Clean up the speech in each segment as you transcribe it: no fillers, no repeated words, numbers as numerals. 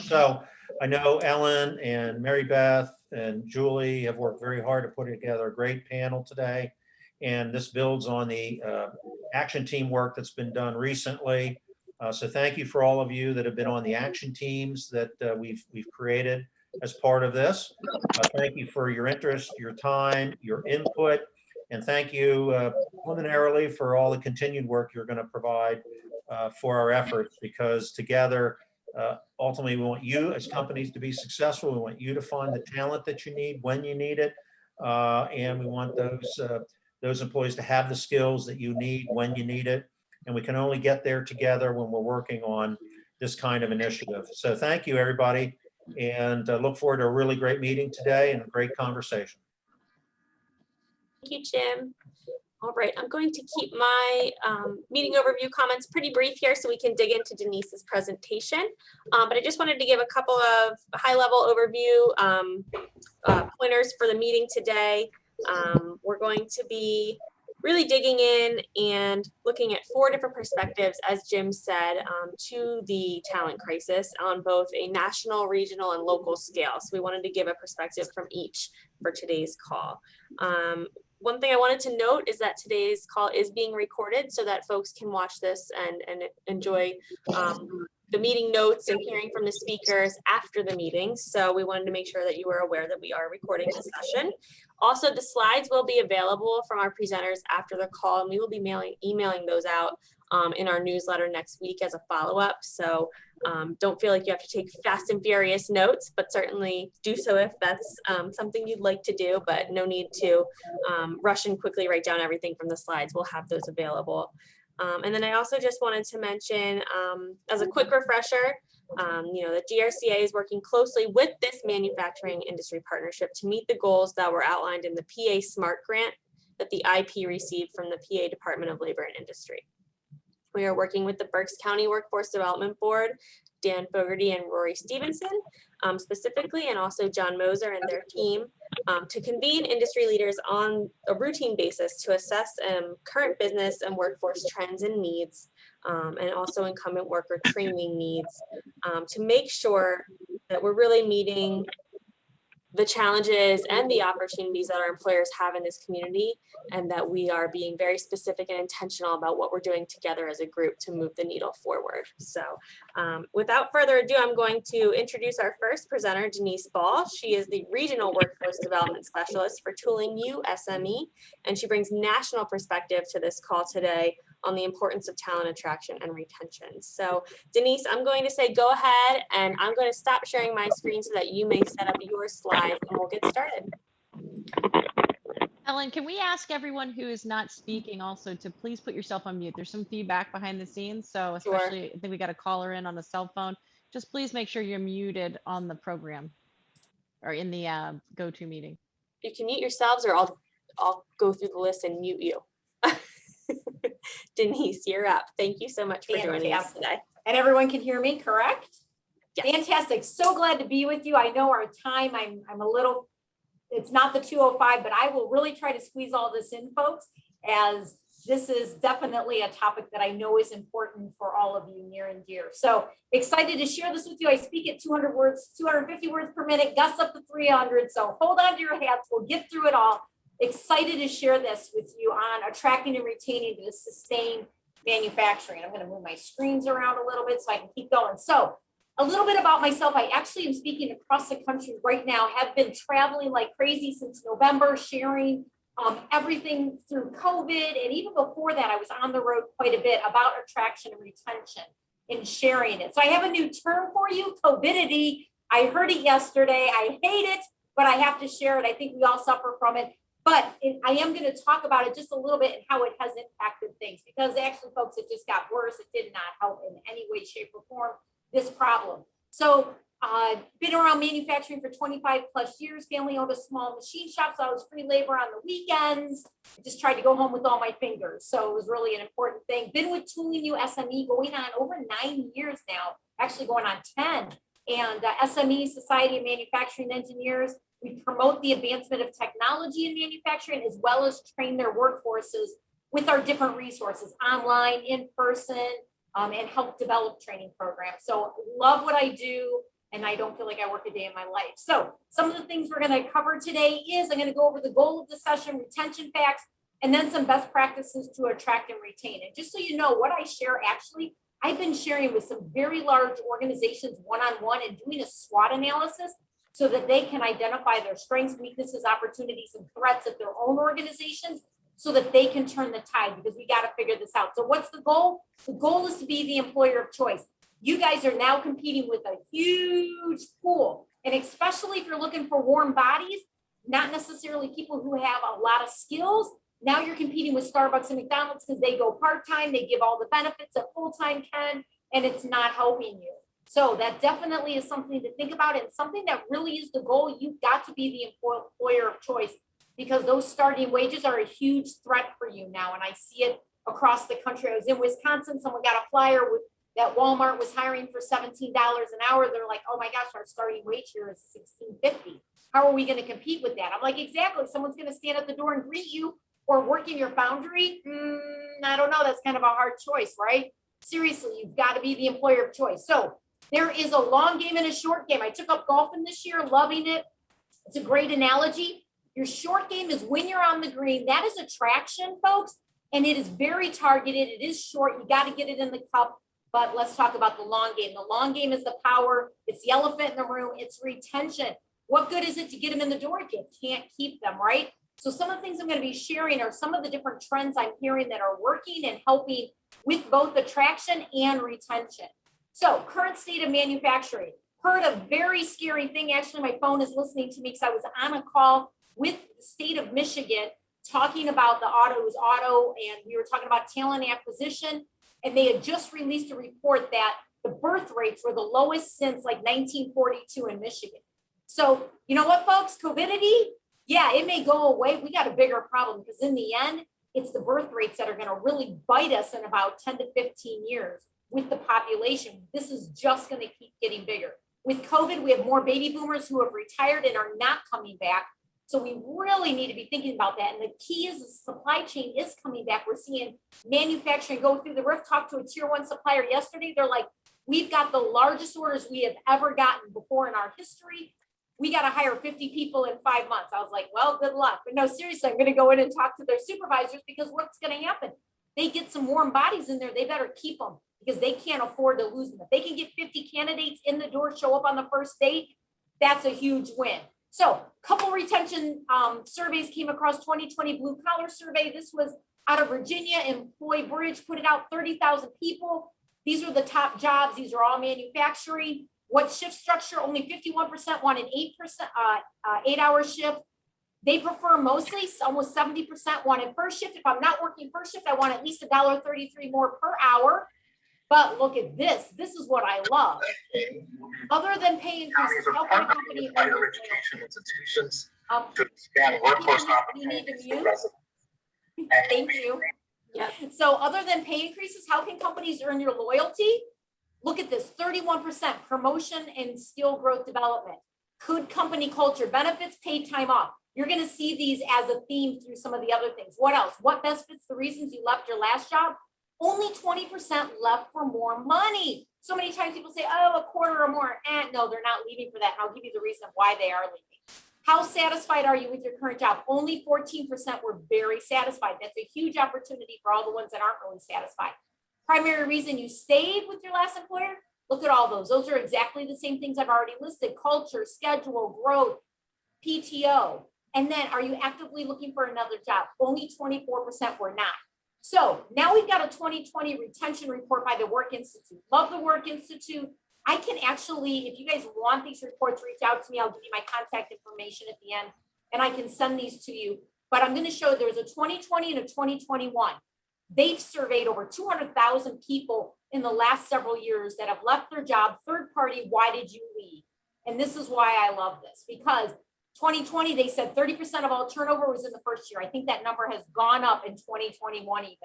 So I know Ellen and Mary Beth and Julie have worked very hard to put together a great panel today. And this builds on the action team work that's been done recently. So thank you for all of you that have been on the action teams that we've created as part of this. Thank you for your interest, your time, your input, and thank you preliminarily for all the continued work you're going to provide for our efforts, because together, ultimately, we want you as companies to be successful. We want you to find the talent that you need when you need it, and we want those employees to have the skills that you need when you need it. And we can only get there together when we're working on this kind of initiative. So thank you, everybody, and look forward to a really great meeting today and a great conversation. Thank you, Jim. All right, I'm going to keep my meeting overview comments pretty brief here so we can dig into Denise's presentation. But I just wanted to give a couple of high-level overview pointers for the meeting today. We're going to be really digging in and looking at 4 different perspectives, as Jim said, to the talent crisis on both a national, regional, and local scale. So we wanted to give a perspective from each for today's call. One thing I wanted to note is that today's call is being recorded so that folks can watch this and enjoy the meeting notes and hearing from the speakers after the meeting. So we wanted to make sure that you were aware that we are recording the session. Also, the slides will be available from our presenters after the call, and we will be emailing those out in our newsletter next week as a follow-up. So don't feel like you have to take fast and furious notes, but certainly do so if that's something you'd like to do, but no need to rush and quickly write down everything from the slides. We'll have those available. And then I also just wanted to mention, as a quick refresher, the GRCA is working closely with this manufacturing industry partnership to meet the goals that were outlined in the PA SMART grant that the IP received from the PA Department of Labor and Industry. We are working with the Berks County Workforce Development Board, Dan Fogarty and Rory Stevenson, specifically, and also John Moser and their team, to convene industry leaders on a routine basis to assess current business and workforce trends and needs, and also incumbent worker training needs, to make sure that we're really meeting the challenges and the opportunities that our employers have in this community, and that we are being very specific and intentional about what we're doing together as a group to move the needle forward. So without further ado, I'm going to introduce our first presenter, Denise Ball. She is the Regional Workforce Development Specialist for Tooling U SME, and she brings national perspective to this call today on the importance of talent attraction and retention. So Denise, I'm going to say go ahead, and I'm going to stop sharing my screen so that you may set up your slides and we'll get started. Ellen, can we ask everyone who is not speaking also to please put yourself on mute? There's some feedback behind the scenes, so especially I think we got a caller in on a cell phone. Just please make sure you're muted on the program or in the GoToMeeting. You can mute yourselves, or I'll go through the list and mute you. Denise, you're up. Thank you so much for joining us today. And everyone can hear me, correct? Yes. Fantastic. So glad to be with you. I know our time, I'm a little, it's not the 2:05, but I will really try to squeeze all this in, folks, as this is definitely a topic that I know is important for all of you, near and dear. So excited to share this with you. I speak at 200 words, 250 words per minute, gusts up to 300. So hold on to your hats. We'll get through it all. Excited to share this with you on attracting and retaining the sustained manufacturing. I'm going to move my screens around a little bit so I can keep going. So a little bit about myself. I actually am speaking across the country right now, have been traveling like crazy since November, sharing everything through COVID. And even before that, I was on the road quite a bit about attraction and retention and sharing it. So I have a new term for you, COVIDity. I heard it yesterday. I hate it, but I have to share it. I think we all suffer from it. But I am going to talk about it just a little bit and how it has impacted things, because actually, folks, it just got worse. It did not help in any way, shape, or form this problem. So been around manufacturing for 25 plus years, family owned a small machine shop. So I was free labor on the weekends. I just tried to go home with all my fingers. So it was really an important thing. Been with Tooling U SME going on over 9 years now, actually going on 10. And SME, Society of Manufacturing Engineers. We promote the advancement of technology in manufacturing, as well as train their workforces with our different resources, online, in person, and help develop training programs. So love what I do, and I don't feel like I work a day in my life. So some of the things we're going to cover today is I'm going to go over the goal of the session, retention facts, and then some best practices to attract and retain. And just so you know, what I share actually, I've been sharing with some very large organizations one-on-one and doing a SWOT analysis so that they can identify their strengths, weaknesses, opportunities, and threats of their own organizations so that they can turn the tide, because we got to figure this out. So what's the goal? The goal is to be the employer of choice. You guys are now competing with a huge pool. And especially if you're looking for warm bodies, not necessarily people who have a lot of skills. Now you're competing with Starbucks and McDonald's because they go part-time, they give all the benefits that full-time can, and it's not helping you. So that definitely is something to think about, and something that really is the goal. You've got to be the employer of choice, because those starting wages are a huge threat for you now. And I see it across the country. I was in Wisconsin, someone got a flyer with that Walmart was hiring for $17 an hour. They're like, oh my gosh, our starting wage here is $16.50. How are we going to compete with that? I'm like, exactly. Someone's going to stand at the door and greet you, or work in your foundry. I don't know. That's kind of a hard choice, right? Seriously, you've got to be the employer of choice. So there is a long game and a short game. I took up golfing this year, loving it. It's a great analogy. Your short game is when you're on the green. That is attraction, folks. And it is very targeted. It is short. You got to get it in the cup. But let's talk about the long game. The long game is the power. It's the elephant in the room. It's retention. What good is it to get them in the door if you can't keep them, right? So some of the things I'm going to be sharing are some of the different trends I'm hearing that are working and helping with both attraction and retention. So current state of manufacturing. Heard a very scary thing. Actually, my phone is listening to me because I was on a call with the state of Michigan talking about the auto, and we were talking about talent acquisition. And they had just released a report that the birth rates were the lowest since like 1942 in Michigan. So you know what, folks, COVIDity, yeah, it may go away. We got a bigger problem, because in the end, it's the birth rates that are going to really bite us in about 10 to 15 years with the population. This is just going to keep getting bigger. With COVID, we have more baby boomers who have retired and are not coming back. So we really need to be thinking about that. And the key is the supply chain is coming back. We're seeing manufacturing go through the roof. Talked to a tier 1 supplier yesterday. They're like, we've got the largest orders we have ever gotten before in our history. We got to hire 50 people in 5 months. I was like, well, good luck. But no, seriously, I'm going to go in and talk to their supervisors, because what's going to happen? They get some warm bodies in there. They better keep them, because they can't afford to lose them. If they can get 50 candidates in the door, show up on the first date, that's a huge win. So a couple retention surveys came across. 2020 blue collar survey. This was out of Virginia. Employee Bridge put it out, 30,000 people. These are the top jobs. These are all manufacturing. What shift structure? Only 51% wanted 8-hour shift. They prefer mostly, almost 70% wanted first shift. If I'm not working first shift, I want at least $1.33 more per hour. But look at this. This is what I love. Other than pay increases, how can a company higher education institutions to expand workforce opportunities for residents? Thank you. Yep. So other than pay increases, how can companies earn your loyalty? Look at this, 31% promotion and skill growth development. Could company culture, benefits, paid time off? You're going to see these as a theme through some of the other things. What else? What best fits the reasons you left your last job? Only 20% left for more money. So many times people say, oh, a quarter or more. No, they're not leaving for that. And I'll give you the reason why they are leaving. How satisfied are you with your current job? Only 14% were very satisfied. That's a huge opportunity for all the ones that aren't really satisfied. Primary reason you stayed with your last employer? Look at all those. Those are exactly the same things I've already listed. Culture, schedule, growth, PTO. And then are you actively looking for another job? Only 24% were not. So now we've got a 2020 retention report by the Work Institute. Love the Work Institute. I can actually, if you guys want these reports, reach out to me. I'll give you my contact information at the end, and I can send these to you. But I'm going to show there's a 2020 and a 2021. They've surveyed over 200,000 people in the last several years that have left their job. Third party, why did you leave? And this is why I love this, because 2020, they said 30% of all turnover was in the first year. I think that number has gone up in 2021 even.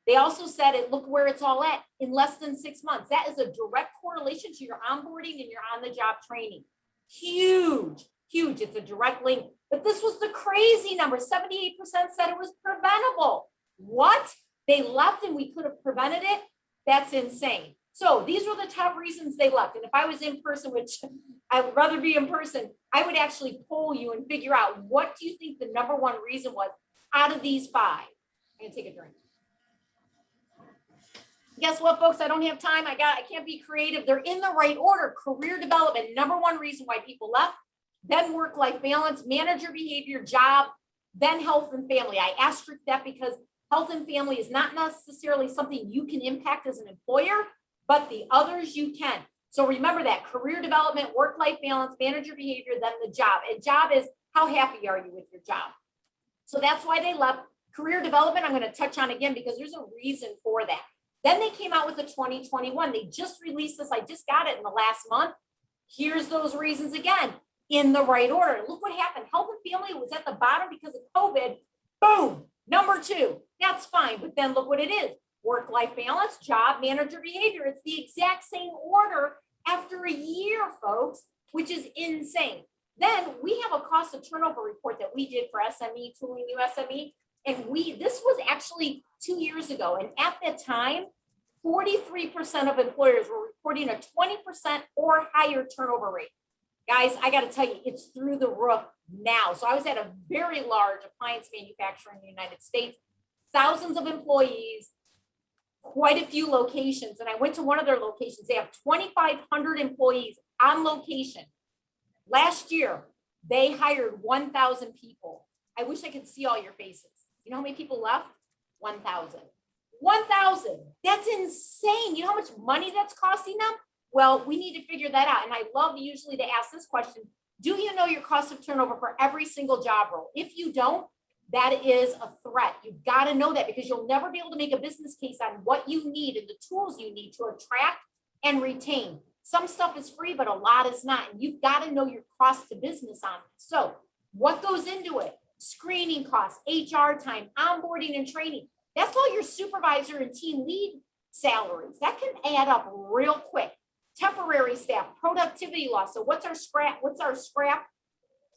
They also said it, look where it's all at, in less than 6 months. That is a direct correlation to your onboarding and your on-the-job training. Huge, huge. It's a direct link. But this was the crazy number. 78% said it was preventable. What? They left and we could have prevented it? That's insane. So these were the top reasons they left. And if I was in person, which I would rather be in person, I would actually poll you and figure out what do you think the number one reason was out of these 5. I'm gonna take a drink. Guess what, folks? I don't have time. I can't be creative. They're in the right order. Career development, number one reason why people left, then work-life balance, manager behavior, job, then health and family. I asterisk that because health and family is not necessarily something you can impact as an employer, but the others you can. So remember that career development, work-life balance, manager behavior, then the job. And job is how happy are you with your job? So that's why they left. Career development, I'm going to touch on again because there's a reason for that. Then they came out with the 2021. They just released this. I just got it in the last month. Here's those reasons again, in the right order. Look what happened. Health and family was at the bottom because of COVID. Boom, number 2. That's fine. But then look what it is. Work-life balance, job, manager behavior. It's the exact same order after a year, folks, which is insane. Then we have a cost of turnover report that we did for SME, Tooling New SME. And this was actually 2 years ago. And at that time, 43% of employers were reporting a 20% or higher turnover rate. Guys, I got to tell you, it's through the roof now. So I was at a very large appliance manufacturer in the United States, thousands of employees, quite a few locations. And I went to one of their locations. They have 2,500 employees on location. Last year, they hired 1,000 people. I wish I could see all your faces. You know how many people left? 1,000. 1,000. That's insane. You know how much money that's costing them? Well, we need to figure that out. And I love usually to ask this question. Do you know your cost of turnover for every single job role? If you don't, that is a threat. You've got to know that because you'll never be able to make a business case on what you need and the tools you need to attract and retain. Some stuff is free, but a lot is not. And you've got to know your cost to business on it. So what goes into it? Screening costs, HR time, onboarding and training. That's all your supervisor and team lead salaries. That can add up real quick. Temporary staff, productivity loss. So what's our scrap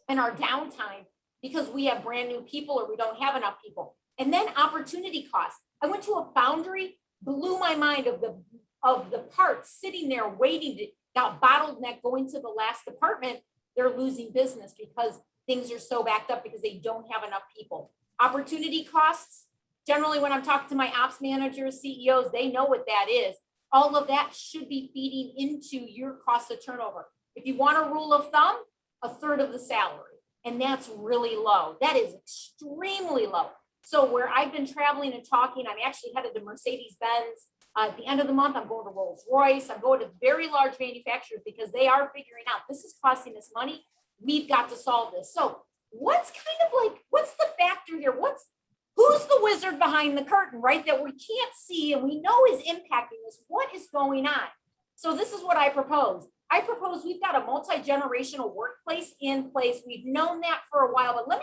and our downtime because we have brand new people or we don't have enough people. And then opportunity costs. I went to a foundry, blew my mind of the parts sitting there waiting to got bottleneck going to the last department. They're losing business because things are so backed up because they don't have enough people. Opportunity costs. Generally, when I'm talking to my ops managers, CEOs, they know what that is. All of that should be feeding into your cost of turnover. If you want a rule of thumb, 1/3 of the salary. And that's really low. That is extremely low. So where I've been traveling and talking, I'm actually headed to Mercedes-Benz. At the end of the month, I'm going to Rolls-Royce. I'm going to very large manufacturers because they are figuring out this is costing us money. We've got to solve this. So what's the factor here? Who's the wizard behind the curtain, right? That we can't see and we know is impacting this. What is going on? So this is what I propose. I propose we've got a multi-generational workplace in place. We've known that for a while, but let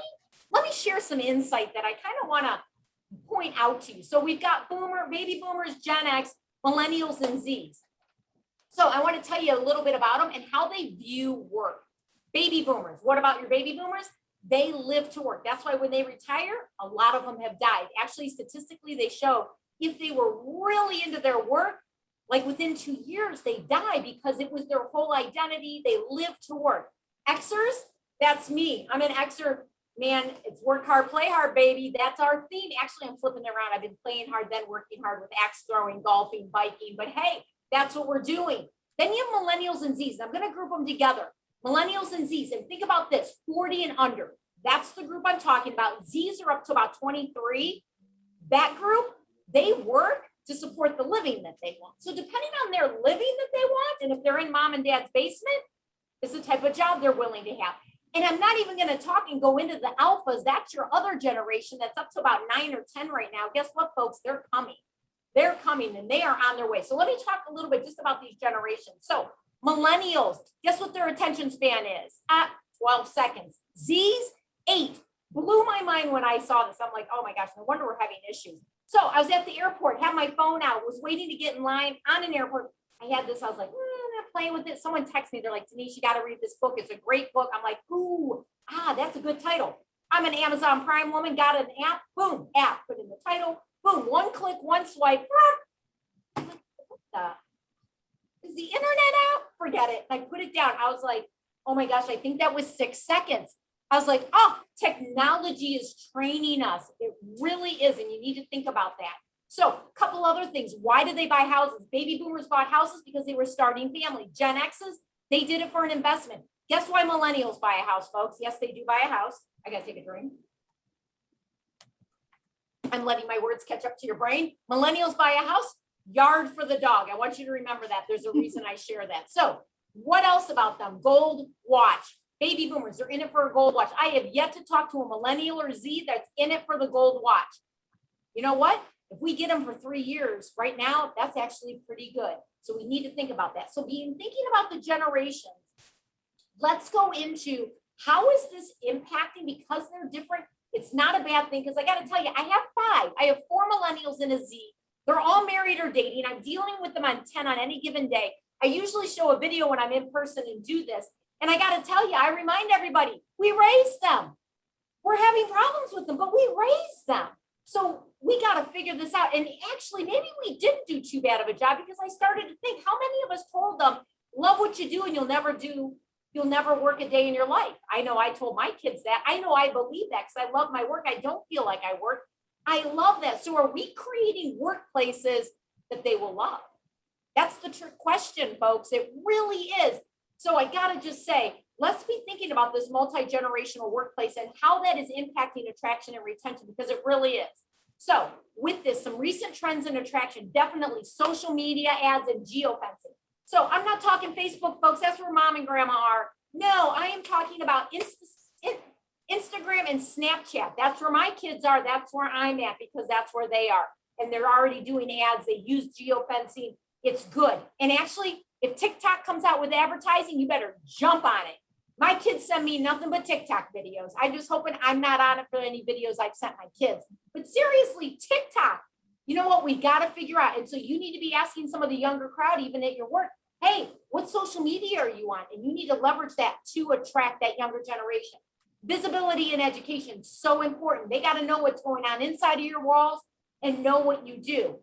me share some insight that I kind of want to point out to you. So we've got baby boomers, Gen X, millennials, and Zs. So I want to tell you a little bit about them and how they view work. Baby boomers. What about your baby boomers? They live to work. That's why when they retire, a lot of them have died. Actually, statistically, they show if they were really into their work, like within 2 years, they die because it was their whole identity. They live to work. Xers, that's me. I'm an Xer. Man, it's work hard, play hard, baby. That's our theme. Actually, I'm flipping it around. I've been playing hard, then working hard with axe throwing, golfing, biking. But hey, that's what we're doing. Then you have millennials and Zs. I'm going to group them together. Millennials and Zs. And think about this, 40 and under. That's the group I'm talking about. Zs are up to about 23. That group, they work to support the living that they want. So depending on their living that they want, and if they're in mom and dad's basement, is the type of job they're willing to have. And I'm not even going to talk and go into the alphas. That's your other generation that's up to about 9 or 10 right now. Guess what, folks? They're coming. They're coming and they are on their way. So let me talk a little bit just about these generations. So millennials, guess what their attention span is? At 12 seconds. Z's, 8. Blew my mind when I saw this. I'm like, oh my gosh, no wonder we're having issues. So I was at the airport, had my phone out, was waiting to get in line on an airport. I had this, I was like, I'm not playing with it. Someone texted me, they're like, Denise, you got to read this book. It's a great book. I'm like, ooh, that's a good title. I'm an Amazon Prime woman, got an app, boom, app, put in the title, boom, one click, one swipe, is the internet out? Forget it. I put it down. I was like, oh my gosh, I think that was 6 seconds. I was like, oh, technology is training us. It really is. And you need to think about that. So a couple other things. Why did they buy houses? Baby boomers bought houses because they were starting family. Gen X's, they did it for an investment. Guess why millennials buy a house, folks? Yes, they do buy a house. I got to take a drink. I'm letting my words catch up to your brain. Millennials buy a house, yard for the dog. I want you to remember that. There's a reason I share that. So what else about them? Gold watch. Baby boomers, they're in it for a gold watch. I have yet to talk to a millennial or Z that's in it for the gold watch. You know what? If we get them for 3 years right now, that's actually pretty good. So we need to think about that. So thinking about the generations, let's go into how is this impacting because they're different. It's not a bad thing because I got to tell you, I have 5. I have 4 millennials and a Z. They're all married or dating. I'm dealing with them on 10 on any given day. I usually show a video when I'm in person and do this. And I got to tell you, I remind everybody, we raised them. We're having problems with them, but we raised them. So we got to figure this out. And actually, maybe we didn't do too bad of a job because I started to think, how many of us told them, love what you do and you'll never work a day in your life. I know I told my kids that. I know I believe that because I love my work. I don't feel like I work. I love that. So are we creating workplaces that they will love? That's the trick question, folks. It really is. So I got to just say, let's be thinking about this multi-generational workplace and how that is impacting attraction and retention because it really is. So with this, some recent trends in attraction, definitely social media ads and geofencing. So I'm not talking Facebook, folks. That's where mom and grandma are. No, I am talking about Instagram and Snapchat. That's where my kids are. That's where I'm at because that's where they are. And they're already doing ads. They use geofencing. It's good. And actually, if TikTok comes out with advertising, you better jump on it. My kids send me nothing but TikTok videos. I'm just hoping I'm not on it for any videos I've sent my kids. But seriously, TikTok, you know what? We got to figure out. And so you need to be asking some of the younger crowd, even at your work, hey, what social media are you on? And you need to leverage that to attract that younger generation. Visibility in education, so important. They got to know what's going on inside of your walls and know what you do.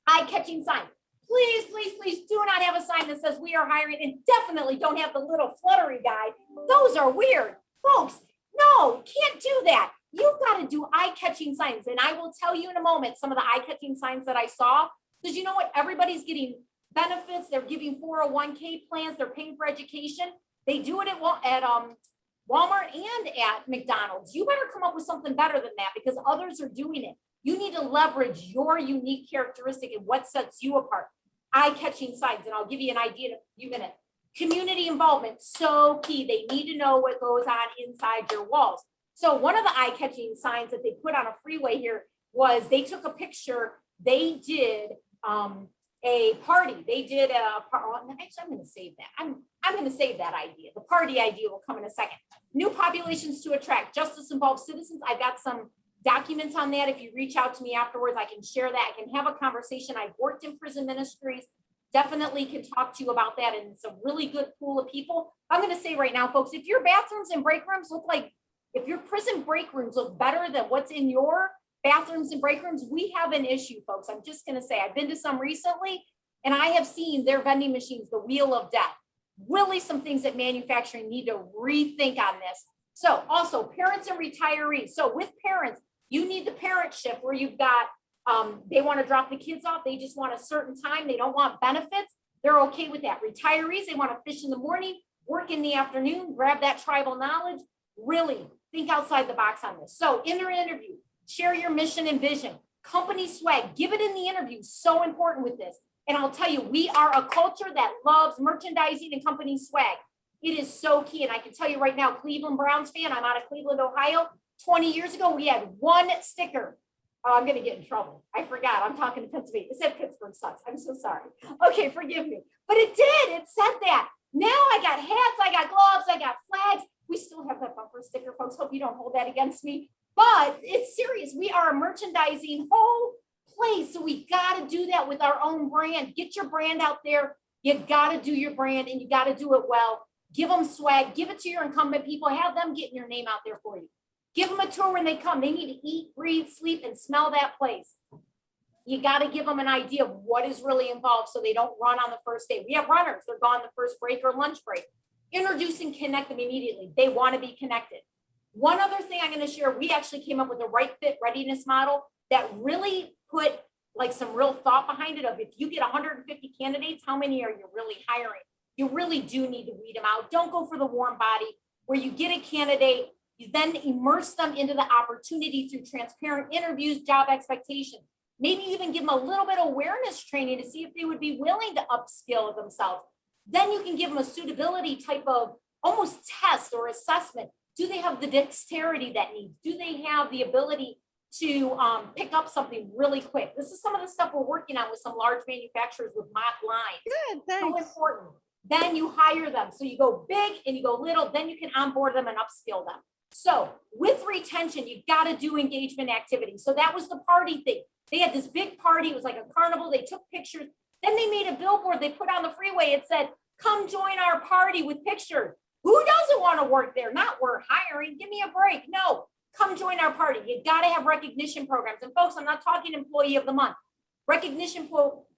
Eye-catching sign. Please, please, please do not have a sign that says we are hiring and definitely don't have the little fluttery guy. Those are weird. Folks, no, can't do that. You've got to do eye-catching signs. And I will tell you in a moment some of the eye-catching signs that I saw. Because you know what? Everybody's getting benefits. They're giving 401k plans. They're paying for education. They do it at Walmart and at McDonald's. You better come up with something better than that because others are doing it. You need to leverage your unique characteristic and what sets you apart. Eye-catching signs, and I'll give you an idea in a few minutes. Community involvement, so key. They need to know what goes on inside your walls. So one of the eye-catching signs that they put on a freeway here was they took a picture. They did a party. They did actually, I'm going to save that. I'm going to save that idea. The party idea will come in a second. New populations to attract. Justice involved citizens. I've got some documents on that. If you reach out to me afterwards, I can share that. I can have a conversation. I've worked in prison ministries. Definitely can talk to you about that. And it's a really good pool of people. I'm going to say right now, folks, if your bathrooms and break rooms look like, if your prison break rooms look better than what's in your bathrooms and break rooms, we have an issue, folks. I'm just going to say, I've been to some recently, and I have seen their vending machines, the wheel of death. Really some things that manufacturing need to rethink on this. So also parents and retirees. So with parents, you need the parentship where you've got, they want to drop the kids off. They just want a certain time. They don't want benefits. They're okay with that. Retirees, they want to fish in the morning, work in the afternoon, grab that tribal knowledge. Really think outside the box on this. So in their interview, share your mission and vision. Company swag, give it in the interview. So important with this. And I'll tell you, we are a culture that loves merchandising and company swag. It is so key. And I can tell you right now, Cleveland Browns fan, I'm out of Cleveland, Ohio. 20 years ago, we had one sticker. Oh, I'm going to get in trouble. I forgot. I'm talking to Pennsylvania. It said Pittsburgh sucks. I'm so sorry. Okay, forgive me. But it did. It said that. Now I got hats, I got gloves, I got flags. We still have that bumper sticker, folks. Hope you don't hold that against me. But it's serious. We are a merchandising whole place. So we got to do that with our own brand. Get your brand out there. You got to do your brand and you got to do it well. Give them swag. Give it to your incumbent people. Have them getting your name out there for you. Give them a tour when they come. They need to eat, breathe, sleep, and smell that place. You got to give them an idea of what is really involved so they don't run on the first day. We have runners, they're gone the first break or lunch break. Introduce and connect them immediately. They want to be connected. One other thing I'm going to share, we actually came up with a right fit readiness model that really put like some real thought behind it of if you get 150 candidates, how many are you really hiring? You really do need to weed them out. Don't go for the warm body where you get a candidate, you then immerse them into the opportunity through transparent interviews, job expectations. Maybe even give them a little bit of awareness training to see if they would be willing to upskill themselves. Then you can give them a suitability type of almost test or assessment. Do they have the dexterity that needs? Do they have the ability to pick up something really quick? This is some of the stuff we're working on with some large manufacturers with mock lines. Good, So thanks. important. Then you hire them. So you go big and you go little, then you can onboard them and upskill them. So with retention, you've got to do engagement activities. So that was the party thing. They had this big party. It was like a carnival. They took pictures. Then they made a billboard they put on the freeway. It said, come join our party with pictures. Who doesn't want to work there? Not we're hiring. Give me a break. No, come join our party. You got to have recognition programs. And folks, I'm not talking employee of the month. Recognition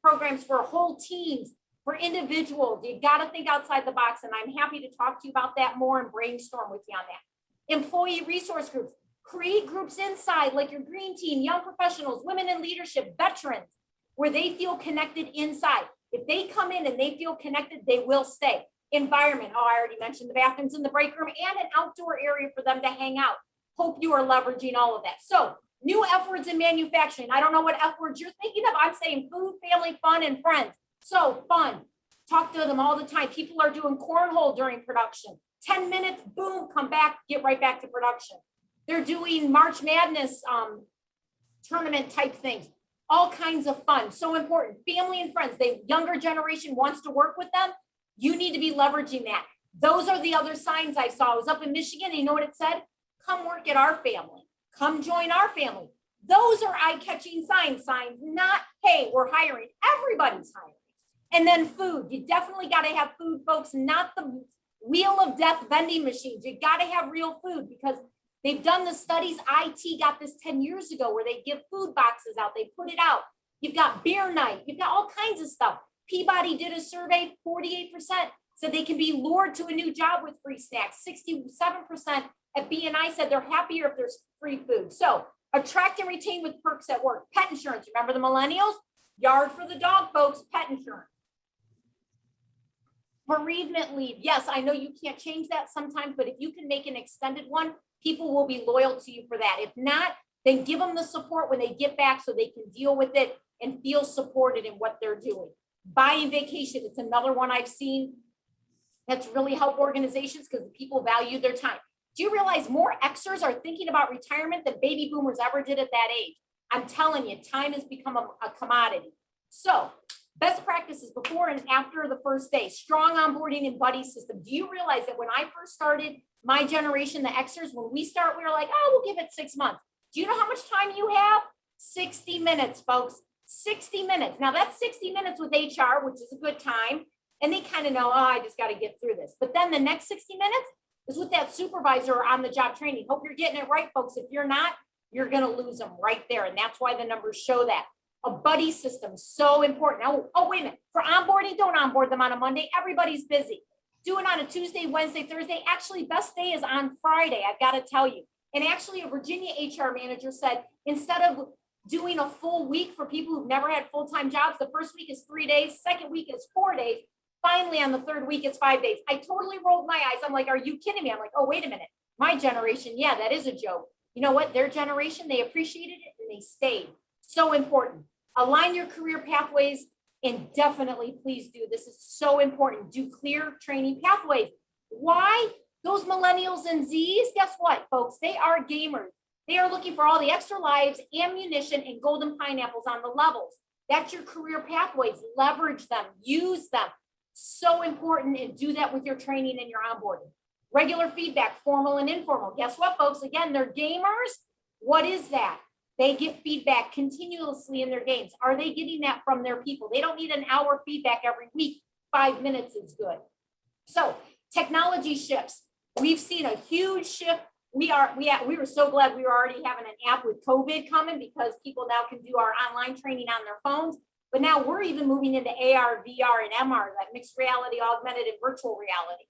programs for whole teams, for individuals. You got to think outside the box. And I'm happy to talk to you about that more and brainstorm with you on that. Employee resource groups. Create groups inside like your green team, young professionals, women in leadership, veterans, where they feel connected inside. If they come in and they feel connected, they will stay. Environment. Oh, I already mentioned the bathrooms in the break room and an outdoor area for them to hang out. Hope you are leveraging all of that. So new F words in manufacturing. I don't know what F words you're thinking of. I'm saying food, family, fun, and friends. So fun. Talk to them all the time. People are doing cornhole during production. 10 minutes, boom, come back, get right back to production. They're doing March Madness tournament type things. All kinds of fun. So important. Family and friends. The younger generation wants to work with them. You need to be leveraging that. Those are the other signs I saw. I was up in Michigan. And you know what it said? Come work at our family. Come join our family. Those are eye-catching signs. Signs, not, hey, we're hiring. Everybody's hiring. And then food. You definitely got to have food, folks, not the wheel of death vending machines. You got to have real food because they've done the studies. IT got this 10 years ago where they give food boxes out. They put it out. You've got beer night. You've got all kinds of stuff. Peabody did a survey, 48% said they can be lured to a new job with free snacks. 67% at BNI said they're happier if there's free food. So attract and retain with perks at work. Pet insurance. Remember the millennials? Yard for the dog, folks. Pet insurance. Bereavement leave. Yes, I know you can't change that sometimes, but if you can make an extended one, people will be loyal to you for that. If not, then give them the support when they get back so they can deal with it and feel supported in what they're doing. Buying vacation, it's another one I've seen that's really helped organizations because people value their time. Do you realize more Xers are thinking about retirement than baby boomers ever did at that age? I'm telling you, time has become a commodity. So best practices before and after the first day, strong onboarding and buddy system. Do you realize that when I first started my generation, the Xers, when we start, we were like, oh, we'll give it 6 months. Do you know how much time you have? 60 minutes, folks. 60 minutes. Now that's 60 minutes with HR, which is a good time. And they kind of know, oh, I just got to get through this. But then the next 60 minutes is with that supervisor or on the job training. Hope you're getting it right, folks. If you're not, you're going to lose them right there. And that's why the numbers show that. A buddy system, so important. Now, oh, wait a minute. For onboarding, don't onboard them on a Monday. Everybody's busy. Do it on a Tuesday, Wednesday, Thursday. Actually, best day is on Friday. I've got to tell you. And actually, a Virginia HR manager said, instead of doing a full week for people who've never had full-time jobs, the first week is 3 days, second week is 4 days. Finally, on the third week, it's 5 days. I totally rolled my eyes. I'm like, are you kidding me? I'm like, oh, wait a minute. My generation, yeah, that is a joke. You know what? Their generation, they appreciated it and they stayed. So important. Align your career pathways and definitely please do. This is so important. Do clear training pathways. Why? Those millennials and Zs, guess what, folks? They are gamers. They are looking for all the extra lives, ammunition, and golden pineapples on the levels. That's your career pathways. Leverage them. Use them. So important, and do that with your training and your onboarding. Regular feedback, formal and informal. Guess what, folks? Again, they're gamers. What is that? They get feedback continuously in their games. Are they getting that from their people? They don't need an hour feedback every week. 5 minutes is good. So technology shifts. We've seen a huge shift we were so glad we were already having an app with COVID coming because people now can do our online training on their phones. But now we're even moving into AR, VR, and MR, like mixed reality, augmented, and virtual reality.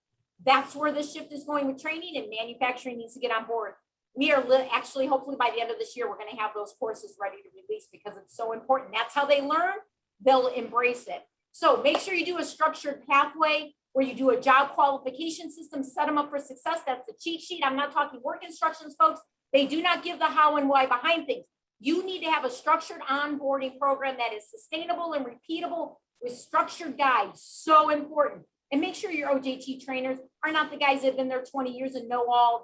That's where the shift is going with training, and manufacturing needs to get on board. We are actually, hopefully by the end of this year, we're going to have those courses ready to release because it's so important. That's how they learn. They'll embrace it. So make sure you do a structured pathway where you do a job qualification system, set them up for success. That's the cheat sheet. I'm not talking work instructions, folks. They do not give the how and why behind things. You need to have a structured onboarding program that is sustainable and repeatable with structured guides. So important. And make sure your OJT trainers are not the guys that have been there 20 years and know all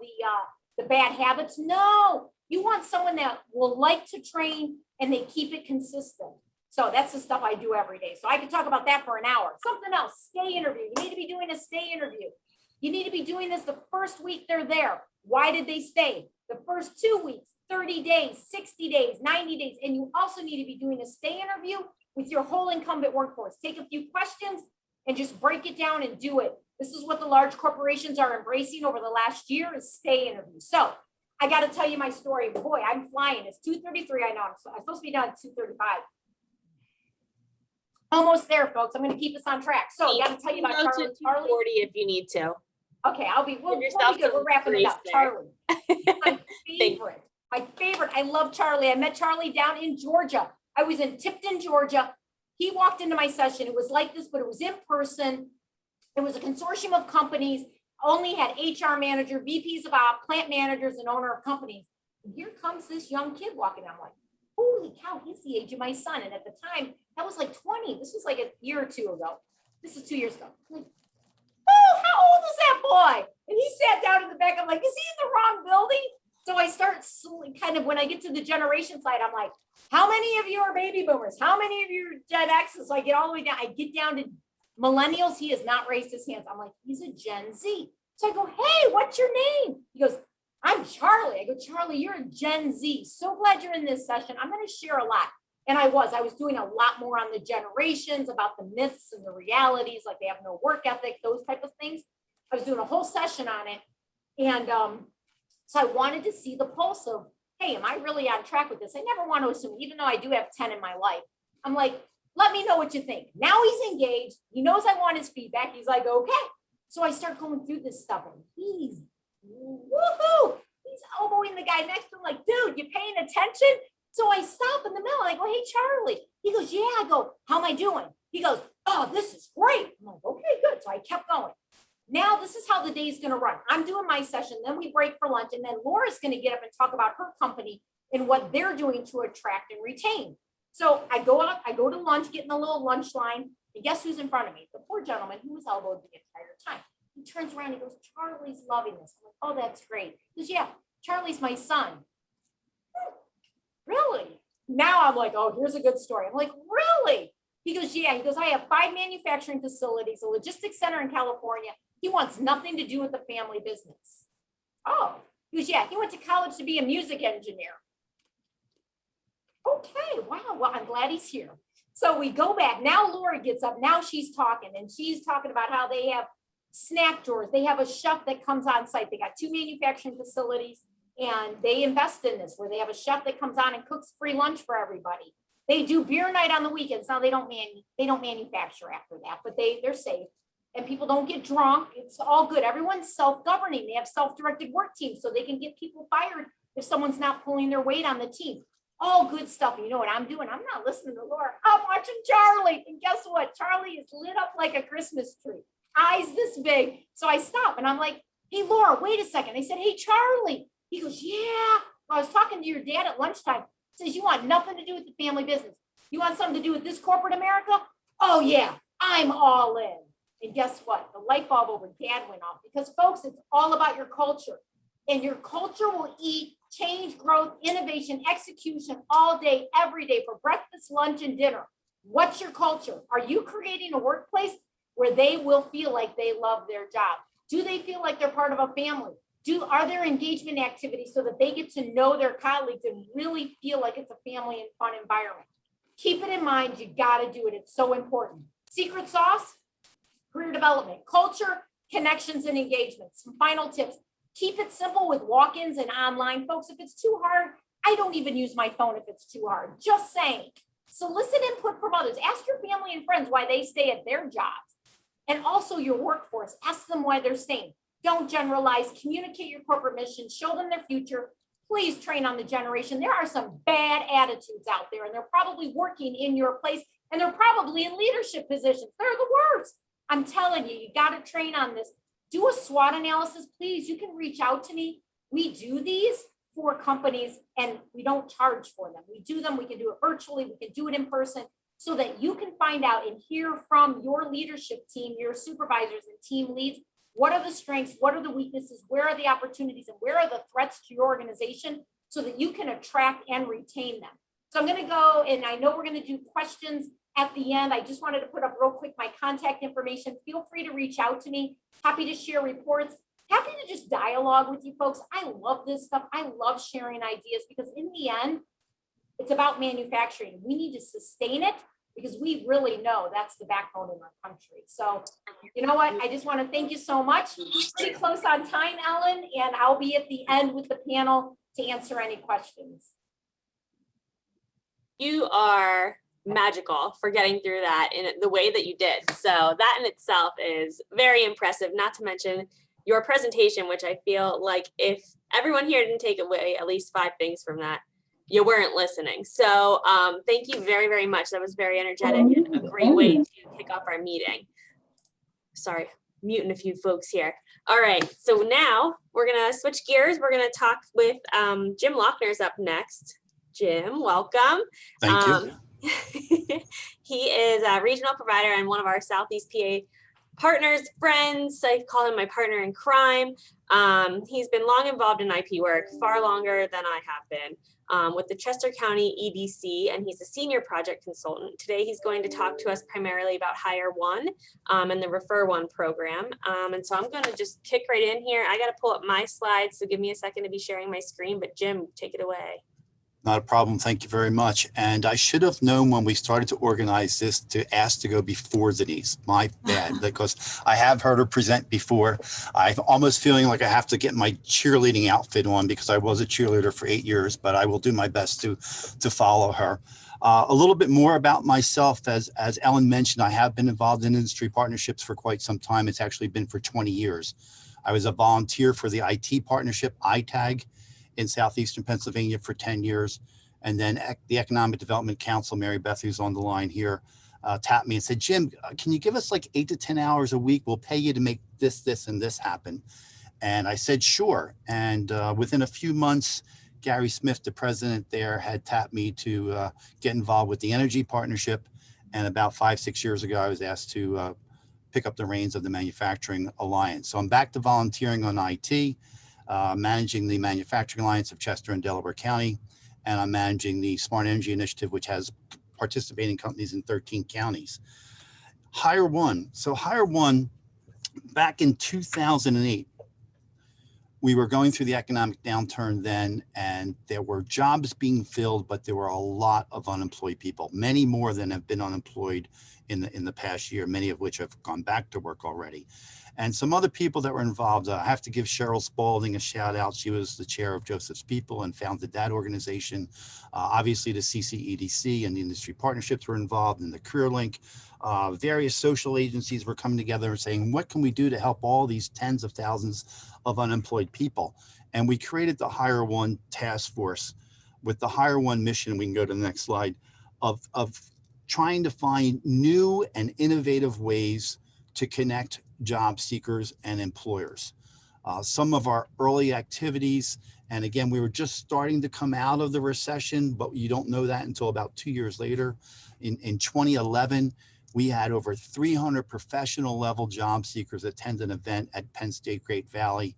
the bad habits. No, you want someone that will like to train and they keep it consistent. So that's the stuff I do every day. So I could talk about that for an hour. Something else, stay interview. You need to be doing a stay interview. You need to be doing this the first week they're there. Why did they stay? The first 2 weeks, 30 days, 60 days, 90 days. And you also need to be doing a stay interview with your whole incumbent workforce. Take a few questions and just break it down and do it. This is what the large corporations are embracing over the last year is stay interviews. So I got to tell you my story. Boy, I'm flying. It's 2:33. I know. I'm supposed to be done at 2:35. Almost there, folks. I'm going to keep us on track. So I got to tell you about Charlie. 240 if you need to. Okay, we'll be good. yourself We're wrapping it up. there. Charlie, my favorite. My favorite. I love Charlie. I met Charlie down in Georgia. I was in Tipton, Georgia. He walked into my session. It was like this, but it was in person. It was a consortium of companies, only had HR manager, VPs of ops, plant managers, and owner of companies. And here comes this young kid walking. I'm like, holy cow, he's the age of my son. And at the time, that was like 20. This was like a year or two ago. This is 2 years ago. I'm like, oh, how old is that boy? And he sat down in the back. I'm like, is he in the wrong building? So I start kind of, when I get to the generation slide, I'm like, how many of you are baby boomers? How many of you are Gen X's? So I get all the way down. I get down to millennials. He has not raised his hands. I'm like, he's a Gen Z. So I go, hey, what's your name? He goes, I'm Charlie. I go, Charlie, you're a Gen Z. So glad you're in this session. I'm going to share a lot. And I was doing a lot more on the generations about the myths and the realities, like they have no work ethic, those type of things. I was doing a whole session on it. And so I wanted to see the pulse of, hey, am I really on track with this? I never want to assume, even though I do have 10 in my life. I'm like, let me know what you think. Now he's engaged. He knows I want his feedback. He's like, okay. So I start going through this stuff and he's woohoo. He's elbowing the guy next to him like, dude, you paying attention? So I stop in the middle. I go, hey, Charlie. He goes, yeah. I go, how am I doing? He goes, oh, this is great. I'm like, okay, good. So I kept going. Now this is how the day is going to run. I'm doing my session. Then we break for lunch. And then Laura's going to get up and talk about her company and what they're doing to attract and retain. So I go out, I go to lunch, get in a little lunch line. And guess who's in front of me? The poor gentleman who was elbowed the entire time. He turns around and he goes, Charlie's loving this. I'm like, oh, that's great. He goes, yeah, Charlie's my son. Really? Now I'm like, oh, here's a good story. I'm like, really? He goes, yeah. He goes, I have 5 manufacturing facilities, a logistics center in California. He wants nothing to do with the family business. Oh, he goes, yeah. He went to college to be a music engineer. Okay, wow. Well, I'm glad he's here. So we go back. Now Laura gets up. Now she's talking, and she's talking about how they have snack drawers. They have a chef that comes on site. They got 2 manufacturing facilities. And they invest in this where they have a chef that comes on and cooks free lunch for everybody. They do beer night on the weekends. Now they don't manufacture after that, but they're safe and people don't get drunk. It's all good. Everyone's self-governing. They have self-directed work teams so they can get people fired if someone's not pulling their weight on the team. All good stuff. You know what I'm doing? I'm not listening to Laura. I'm watching Charlie. And guess what? Charlie is lit up like a Christmas tree. Eyes this big. So I stop and I'm like, hey, Laura, wait a second. I said, hey, Charlie. He goes, yeah. I was talking to your dad at lunchtime. He says, you want nothing to do with the family business. You want something to do with this corporate America? Oh, yeah, I'm all in. And guess what? The light bulb over dad went off because, folks, it's all about your culture. And your culture will eat change, growth, innovation, execution all day, every day for breakfast, lunch, and dinner. What's your culture? Are you creating a workplace where they will feel like they love their job? Do they feel like they're part of a family? Are there engagement activities so that they get to know their colleagues and really feel like it's a family and fun environment? Keep it in mind. You got to do it. It's so important. Secret sauce, career development, culture, connections, and engagements. Some final tips. Keep it simple with walk-ins and online, folks. If it's too hard, I don't even use my phone if it's too hard. Just saying. Solicit input from others. Ask your family and friends why they stay at their jobs. And also your workforce. Ask them why they're staying. Don't generalize. Communicate your corporate mission. Show them their future. Please train on the generation. There are some bad attitudes out there, and they're probably working in your place, and they're probably in leadership positions. They're the worst. I'm telling you, you got to train on this. Do a SWOT analysis, please. You can reach out to me. We do these for companies, and we don't charge for them. We do them. We can do it virtually. We can do it in person, so that you can find out and hear from your leadership team, your supervisors and team leads. What are the strengths? What are the weaknesses? Where are the opportunities? And where are the threats to your organization, so that you can attract and retain them? So I'm going to go, and I know we're going to do questions at the end. I just wanted to put up real quick my contact information. Feel free to reach out to me. Happy to share reports. Happy to just dialogue with you folks. I love this stuff. I love sharing ideas, because in the end, it's about manufacturing. We need to sustain it, because we really know that's the backbone in our country. So, you know what? I just want to thank you so much. Pretty close on time, Ellen, and I'll be at the end with the panel to answer any questions. You are magical for getting through that in the way that you did. So that in itself is very impressive, not to mention your presentation, which I feel like if everyone here didn't take away at least 5 things from that, you weren't listening. So thank you very, very much. That was very energetic and a great way to kick off our meeting. Sorry, muting a few folks here. All right, so now we're gonna switch gears. We're gonna talk with Jim Lochner's up next. Jim, welcome. Thank you. He is a regional provider and one of our Southeast PA partners, friends. I call him my partner in crime. He's been long involved in IP work, far longer than I have been, with the Chester County EDC, and he's a senior project consultant. Today, he's going to talk to us primarily about Hire One and the Refer One program. And so I'm going to just kick right in here. I got to pull up my slides, so give me a second to be sharing my screen, but Jim, take it away. Not a problem. Thank you very much. And I should have known when we started to organize this to ask to go before Denise. My bad, because I have heard her present before. I'm almost feeling like I have to get my cheerleading outfit on, because I was a cheerleader for 8 years, but I will do my best to follow her. A little bit more about myself. As Ellen mentioned, I have been involved in industry partnerships for quite some time. It's actually been for 20 years. I was a volunteer for the IT partnership, ITAG, in Southeastern Pennsylvania for 10 years. And then the Economic Development Council, Mary Beth, who's on the line here, tapped me and said, Jim, can you give us like 8 to 10 hours a week? We'll pay you to make this, this, and this happen. And I said, sure. And within a few months, Gary Smith, the president there, had tapped me to get involved with the Energy Partnership. And about 5-6 years ago, I was asked to pick up the reins of the Manufacturing Alliance. So I'm back to volunteering on IT. Managing the Manufacturing Alliance of Chester and Delaware County, and I'm managing the Smart Energy Initiative, which has participating companies in 13 counties. Hire One. So Hire One, back in 2008, we were going through the economic downturn then, and there were jobs being filled, but there were a lot of unemployed people, many more than have been unemployed in the past year, many of which have gone back to work already. And some other people that were involved. I have to give Cheryl Spalding a shout out. She was the chair of Joseph's People and founded that organization. Obviously, the CCEDC and the industry partnerships were involved, in the Career Link. Various social agencies were coming together and saying, what can we do to help all these tens of thousands of unemployed people? And we created the Hire One task force with the Hire One mission. We can go to the next slide, of trying to find new and innovative ways to connect job seekers and employers. Some of our early activities, and again, we were just starting to come out of the recession, but you don't know that until about 2 years later. In 2011, we had over 300 professional level job seekers attend an event at Penn State Great Valley.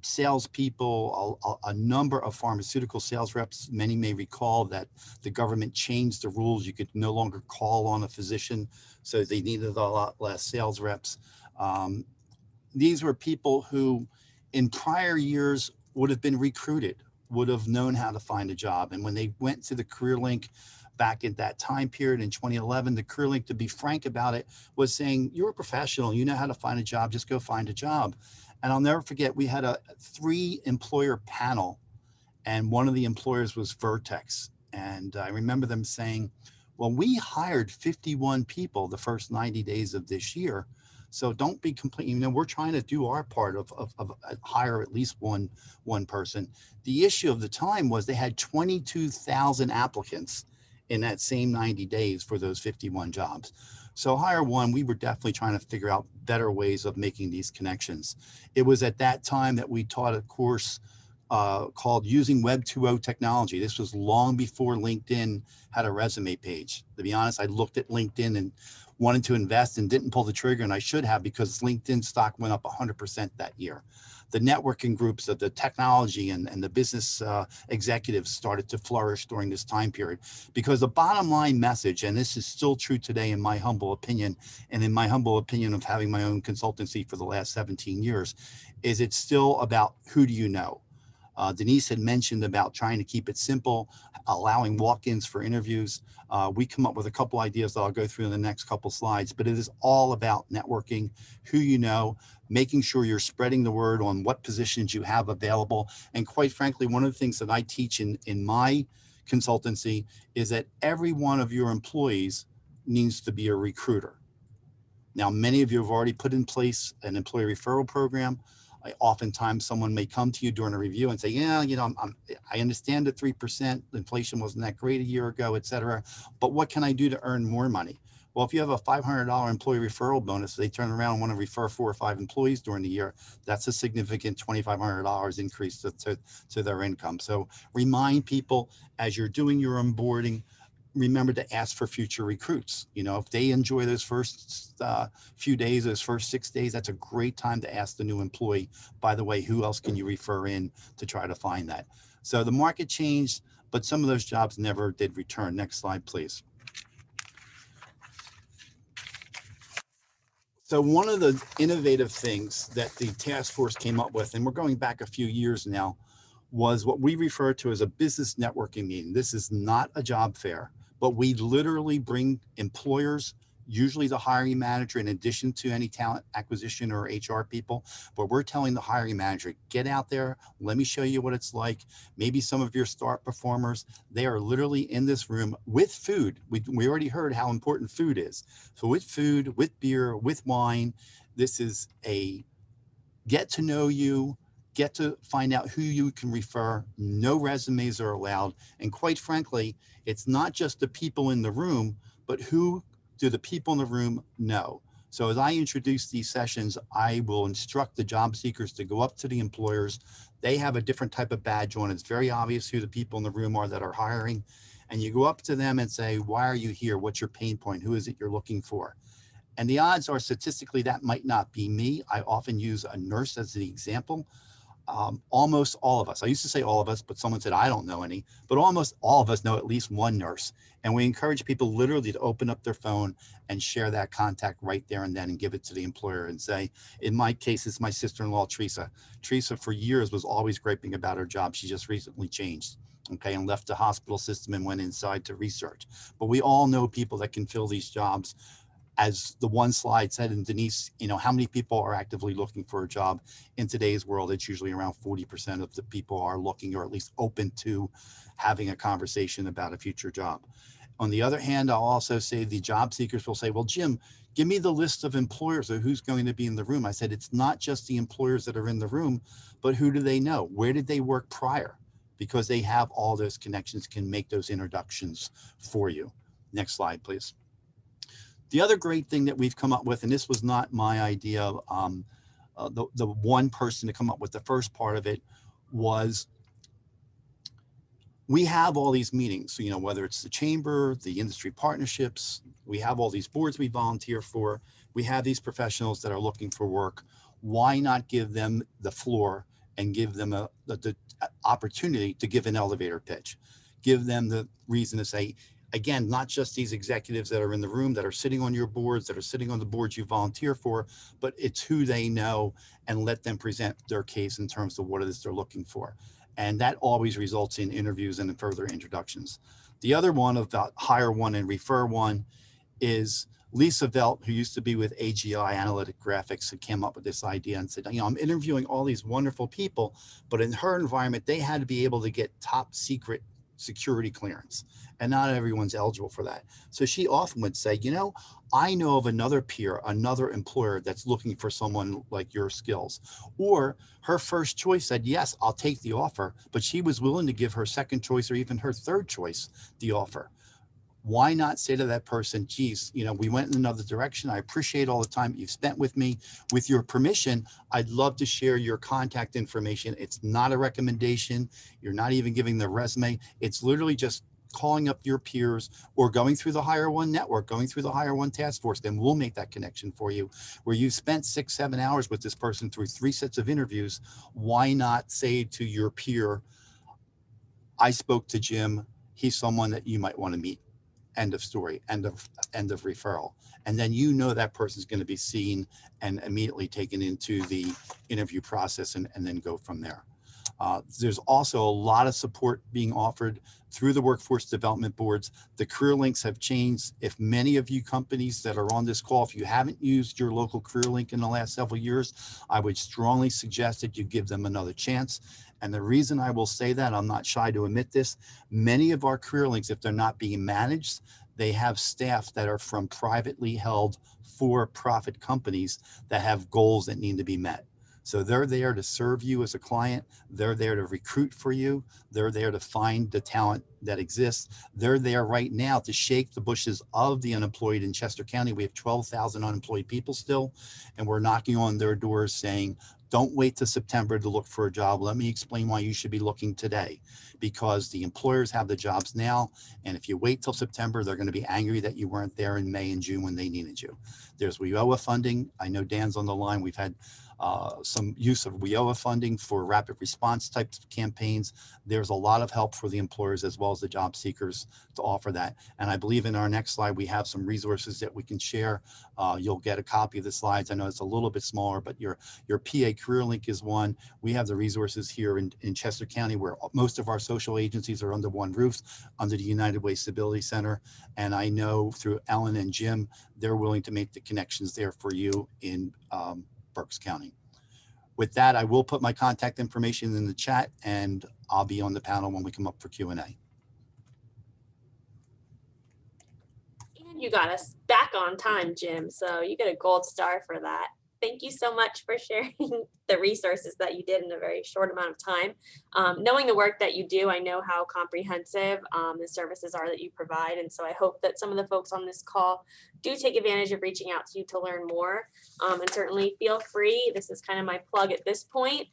Salespeople, a number of pharmaceutical sales reps. Many may recall that the government changed the rules. You could no longer call on a physician, so they needed a lot less sales reps. These were people who in prior years would have been recruited, would have known how to find a job. And when they went to the Career Link back at that time period in 2011, the Career Link, to be frank about it, was saying, you're a professional, you know how to find a job, just go find a job. And I'll never forget, we had a 3-employer panel, and one of the employers was Vertex. And I remember them saying, well, we hired 51 people the first 90 days of this year. So don't be complaining. We're trying to do our part of hire at least one person. The issue of the time was they had 22,000 applicants in that same 90 days for those 51 jobs. So hire one, we were definitely trying to figure out better ways of making these connections. It was at that time that we taught a course called Using Web 2.0 Technology. This was long before LinkedIn had a resume page. To be honest, I looked at LinkedIn and wanted to invest and didn't pull the trigger, and I should have, because LinkedIn stock went up 100% that year. The networking groups of the technology and the business executives started to flourish during this time period, because the bottom line message, and this is still true today in my humble opinion, and in my humble opinion of having my own consultancy for the last 17 years, is it's still about who do you know? Denise had mentioned about trying to keep it simple, allowing walk-ins for interviews. We come up with a couple ideas that I'll go through in the next couple slides, but it is all about networking, who you know, making sure you're spreading the word on what positions you have available. And quite frankly, one of the things that I teach in my consultancy is that every one of your employees needs to be a recruiter. Now, many of you have already put in place an employee referral program. Oftentimes someone may come to you during a review and say, yeah, I understand the 3%, inflation wasn't that great a year ago, et cetera, but what can I do to earn more money? Well, if you have a $500 employee referral bonus, they turn around and want to refer 4 or 5 employees during the year, that's a significant $2,500 increase to their income. So remind people as you're doing your onboarding, remember to ask for future recruits. If they enjoy those first few days, those first 6 days, that's a great time to ask the new employee, by the way, who else can you refer in to try to find that? So the market changed, but some of those jobs never did return. Next slide, please. So one of the innovative things that the task force came up with, and we're going back a few years now, was what we refer to as a business networking meeting. This is not a job fair, but we literally bring employers, usually the hiring manager, in addition to any talent acquisition or HR people, but we're telling the hiring manager, get out there, let me show you what it's like. Maybe some of your star performers, they are literally in this room with food. We already heard how important food is. So with food, with beer, with wine, this is a get to know you, get to find out who you can refer. No resumes are allowed. And quite frankly, it's not just the people in the room, but who do the people in the room know? So as I introduce these sessions, I will instruct the job seekers to go up to the employers. They have a different type of badge on. It's very obvious who the people in the room are that are hiring. And you go up to them and say, why are you here? What's your pain point? Who is it you're looking for? And the odds are statistically that might not be me. I often use a nurse as the example. Almost all of us, I used to say all of us, but someone said, I don't know any, but almost all of us know at least one nurse. And we encourage people literally to open up their phone and share that contact right there and then and give it to the employer and say, in my case, it's my sister-in-law, Teresa. Teresa for years was always griping about her job. She just recently changed, okay, and left the hospital system and went inside to research. But we all know people that can fill these jobs. As the one slide said, and Denise, how many people are actively looking for a job in today's world? It's usually around 40% of the people are looking, or at least open to having a conversation about a future job. On the other hand, I'll also say the job seekers will say, well, Jim, give me the list of employers or who's going to be in the room. I said, it's not just the employers that are in the room, but who do they know? Where did they work prior? Because they have all those connections, can make those introductions for you. Next slide, please. The other great thing that we've come up with, and this was not my idea, the one person to come up with the first part of it, was we have all these meetings, whether it's the chamber, the industry partnerships, we have all these boards we volunteer for, we have these professionals that are looking for work. Why not give them the floor and give them the opportunity to give an elevator pitch? Give them the reason to say, again, not just these executives that are in the room, that are sitting on your boards, that are sitting on the boards you volunteer for, but it's who they know, and let them present their case in terms of what it is they're looking for. And that always results in interviews and further introductions. The other one about hire one and refer one is Lisa Velt, who used to be with AGI Analytic Graphics, who came up with this idea and said, I'm interviewing all these wonderful people, but in her environment, they had to be able to get top secret security clearance, and not everyone's eligible for that. So she often would say, I know of another peer, another employer that's looking for someone like your skills. Or her first choice said, yes, I'll take the offer, but she was willing to give her second choice or even her third choice the offer. Why not say to that person, geez, we went in another direction. I appreciate all the time you've spent with me. With your permission, I'd love to share your contact information. It's not a recommendation. You're not even giving the resume. It's literally just calling up your peers or going through the Hire One network, going through the Hire One task force. Then we'll make that connection for you. Where you spent 6-7 hours with this person through 3 sets of interviews, why not say to your peer, I spoke to Jim. He's someone that you might want to meet. End of story, end of referral. And then that person's going to be seen and immediately taken into the interview process and then go from there. There's also a lot of support being offered through the workforce development boards. The career links have changed. If many of you companies that are on this call, if you haven't used your local career link in the last several years, I would strongly suggest that you give them another chance. And the reason I will say that, I'm not shy to admit this, many of our career links, if they're not being managed, they have staff that are from privately held for-profit companies that have goals that need to be met. So they're there to serve you as a client. They're there to recruit for you. They're there to find the talent that exists. They're there right now to shake the bushes of the unemployed in Chester County. We have 12,000 unemployed people still, and we're knocking on their doors saying, don't wait till September to look for a job. Let me explain why you should be looking today, because the employers have the jobs now. And if you wait till September, they're going to be angry that you weren't there in May and June when they needed you. There's WIOA funding. I know Dan's on the line. We've had some use of WIOA funding for rapid response types of campaigns. There's a lot of help for the employers as well as the job seekers to offer that. And I believe in our next slide, we have some resources that we can share. You'll get a copy of the slides. I know it's a little bit smaller, but your PA Career Link is one. We have the resources here in Chester County where most of our social agencies are under one roof, under the United Way Stability Center. And I know through Ellen and Jim, they're willing to make the connections there for you in Berks County. With that, I will put my contact information in the chat and I'll be on the panel when we come up for Q&A. And you got us back on time, Jim. So you get a gold star for that. Thank you so much for sharing the resources that you did in a very short amount of time. Knowing the work that you do, I know how comprehensive the services are that you provide. And so I hope that some of the folks on this call do take advantage of reaching out to you to learn more. And certainly feel free. This is kind of my plug at this point.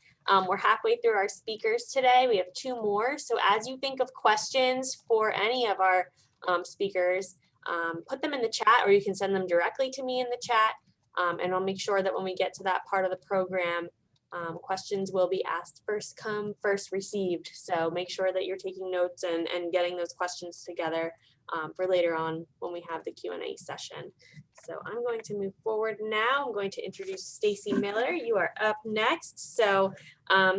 We're halfway through our speakers today. We have 2 more. So as you think of questions for any of our speakers, put them in the chat, or you can send them directly to me in the chat. And I'll make sure that when we get to that part of the program, questions will be asked first come, first received. So make sure that you're taking notes and getting those questions together for later on when we have the Q&A session. So I'm going to move forward now. I'm going to introduce Stacy Miller. You are up next. So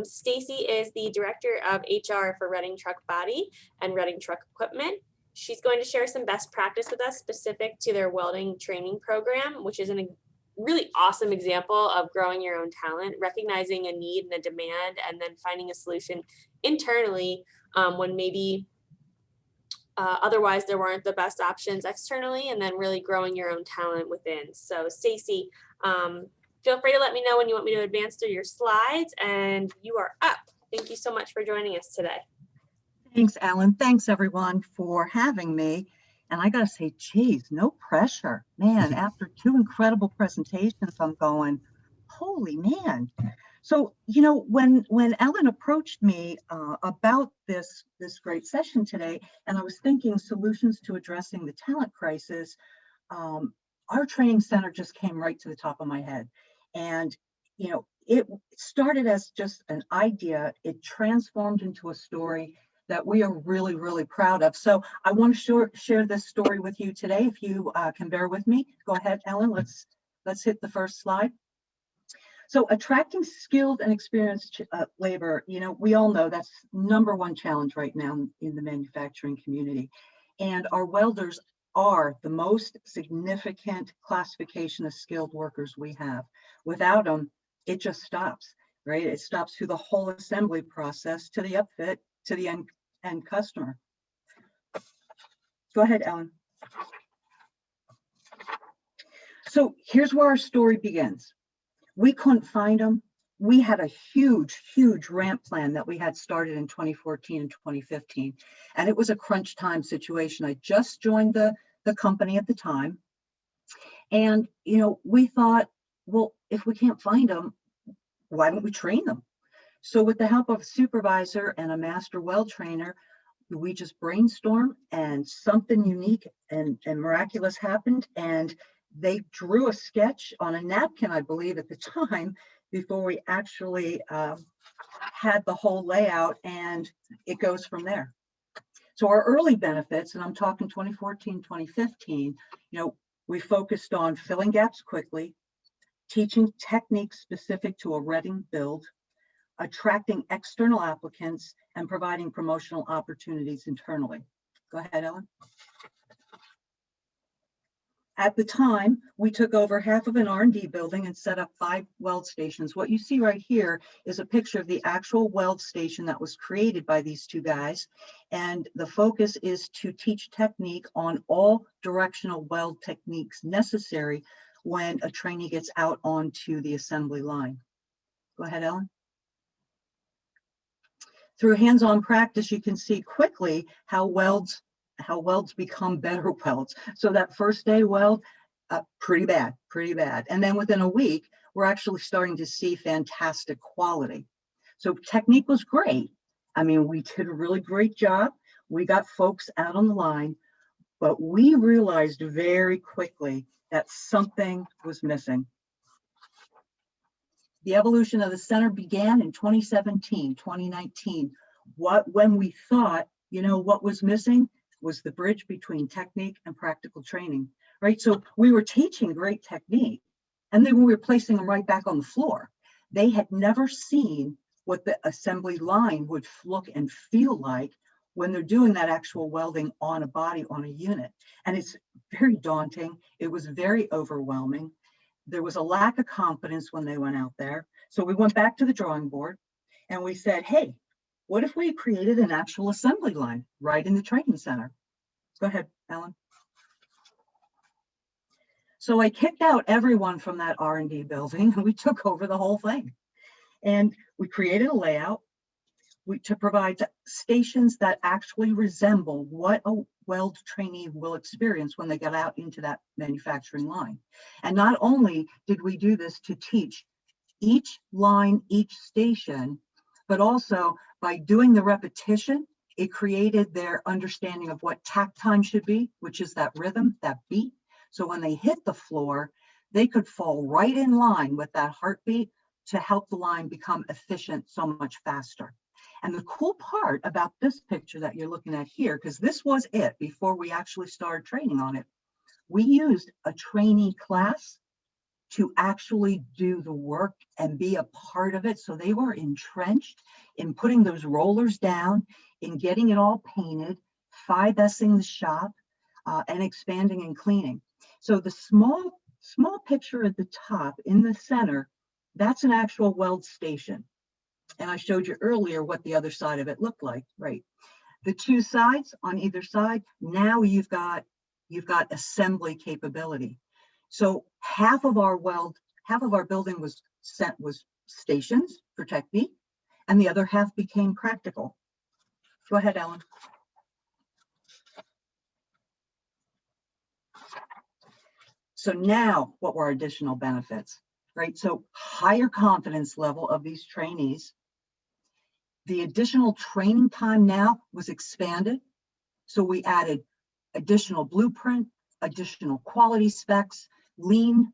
Stacy is the Director of HR for Reading Truck Body and Reading Truck Equipment. She's going to share some best practice with us specific to their welding training program, which is a really awesome example of growing your own talent, recognizing a need and a demand, and then finding a solution internally when maybe otherwise there weren't the best options externally, and then really growing your own talent within. So Stacy, feel free to let me know when you want me to advance through your slides, and you are up. Thank you so much for joining us today. Thanks, Alan. Thanks, everyone, for having me. And I got to say, geez, no pressure. Man, after 2 incredible presentations, I'm going, holy man. So, when Ellen approached me about this great session today, and I was thinking solutions to addressing the talent crisis, our training center just came right to the top of my head. And, it started as just an idea. It transformed into a story that we are really, really proud of. So I want to share this story with you today. If you can bear with me, go ahead, Ellen. Let's hit the first slide. So attracting skilled and experienced labor, we all know that's #1 challenge right now in the manufacturing community. And our welders are the most significant classification of skilled workers we have. Without them, it just stops, right? It stops through the whole assembly process to the upfit to the end customer. Go ahead, Ellen. So here's where our story begins. We couldn't find them. We had a huge, huge ramp plan that we had started in 2014 and 2015. And it was a crunch time situation. I just joined the company at the time. And, you know, we thought, well, if we can't find them, why don't we train them? So with the help of a supervisor and a master weld trainer, we just brainstormed and something unique and miraculous happened. And they drew a sketch on a napkin, I believe, at the time, before we actually had the whole layout, and it goes from there. So our early benefits, and I'm talking 2014, 2015, you know, we focused on filling gaps quickly, teaching techniques specific to a Reading build, attracting external applicants, and providing promotional opportunities internally. Go ahead, Ellen. At the time, we took over half of an R&D building and set up 5 weld stations. What you see right here is a picture of the actual weld station that was created by these 2 guys. And the focus is to teach technique on all directional weld techniques necessary when a trainee gets out onto the assembly line. Go ahead, Ellen. Through hands-on practice, you can see quickly how welds become better welds. So that first day weld, pretty bad. And then within a week, we're actually starting to see fantastic quality. So technique was great. I mean, we did a really great job. We got folks out on the line, but we realized very quickly that something was missing. The evolution of the center began in 2017, 2019. When we thought, you know, what was missing was the bridge between technique and practical training, right? So we were teaching great technique, and then we were placing them right back on the floor. They had never seen what the assembly line would look and feel like when they're doing that actual welding on a body, on a unit. And it's very daunting. It was very overwhelming. There was a lack of confidence when they went out there. So we went back to the drawing board and we said, hey, what if we created an actual assembly line right in the training center? Go ahead, Ellen. So I kicked out everyone from that R&D building and we took over the whole thing. And we created a layout to provide stations that actually resemble what a weld trainee will experience when they get out into that manufacturing line. And not only did we do this to teach each line, each station, but also by doing the repetition, it created their understanding of what tack time should be, which is that rhythm, that beat. So when they hit the floor, they could fall right in line with that heartbeat to help the line become efficient so much faster. And the cool part about this picture that you're looking at here, because this was it before we actually started training on it, we used a trainee class to actually do the work and be a part of it. So they were entrenched in putting those rollers down, in getting it all painted, 5S'ing the shop, and expanding and cleaning. So the small picture at the top in the center, that's an actual weld station. And I showed you earlier what the other side of it looked like, right? The 2 sides on either side, now you've got assembly capability. So half of our building was stations for technique, and the other half became practical. Go ahead, Ellen. So now what were our additional benefits, right? So higher confidence level of these trainees. The additional training time now was expanded. So we added additional blueprint, additional quality specs, lean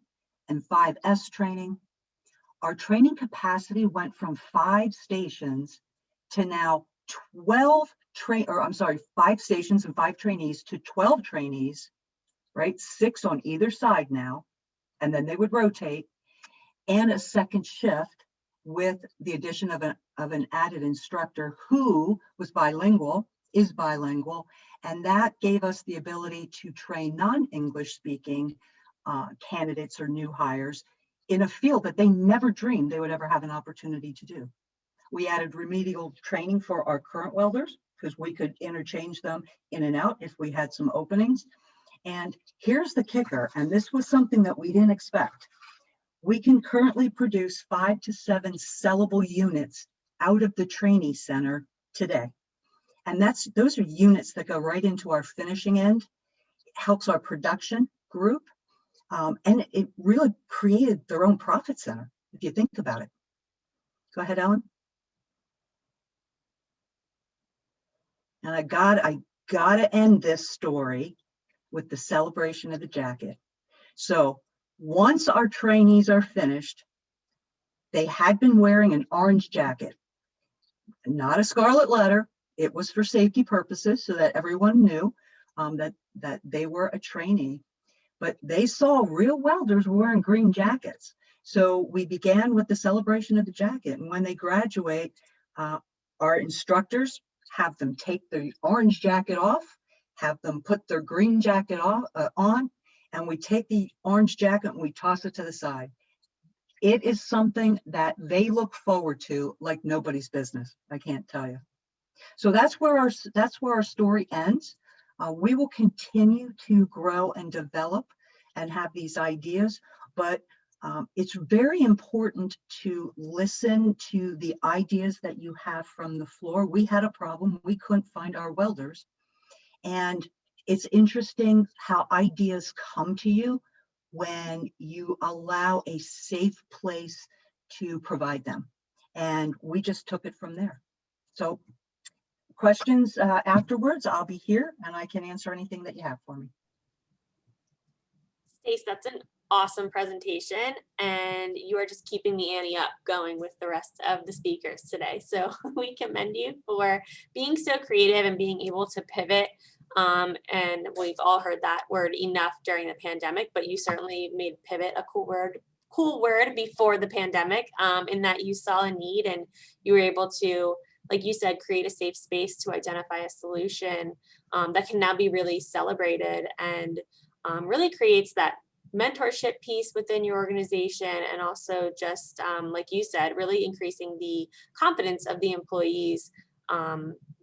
and 5S training. Our training capacity went from 5 stations to now 5 stations and 5 trainees to 12 trainees, right? 6 on either side now, and then they would rotate, and a second shift with the addition of an added instructor who was bilingual is bilingual, and that gave us the ability to train non-English speaking candidates or new hires in a field that they never dreamed they would ever have an opportunity to do. We added remedial training for our current welders because we could interchange them in and out if we had some openings. And here's the kicker, and this was something that we didn't expect. We can currently produce 5 to 7 sellable units out of the trainee center today. And those are units that go right into our finishing end. It helps our production group. And it really created their own profit center, if you think about it. Go ahead, Ellen. And I gotta end this story with the celebration of the jacket. So once our trainees are finished, they had been wearing an orange jacket, not a scarlet letter. It was for safety purposes so that everyone knew that they were a trainee. But they saw real welders wearing green jackets. So we began with the celebration of the jacket. And when they graduate, our instructors have them take the orange jacket off, have them put their green jacket on, and we take the orange jacket and we toss it to the side. It is something that they look forward to like nobody's business, I can't tell you. So that's where our story ends. We will continue to grow and develop and have these ideas, but it's very important to listen to the ideas that you have from the floor. We had a problem, we couldn't find our welders. And it's interesting how ideas come to you when you allow a safe place to provide them. And we just took it from there. So questions afterwards, I'll be here and I can answer anything that you have for me. Stace, that's an awesome presentation, and you are just keeping the ante up going with the rest of the speakers today. So we commend you for being so creative and being able to pivot. And we've all heard that word enough during the pandemic, but you certainly made pivot a cool word before the pandemic, in that you saw a need and you were able to, like you said, create a safe space to identify a solution that can now be really celebrated and really creates that mentorship piece within your organization, and also just like you said, really increasing the confidence of the employees,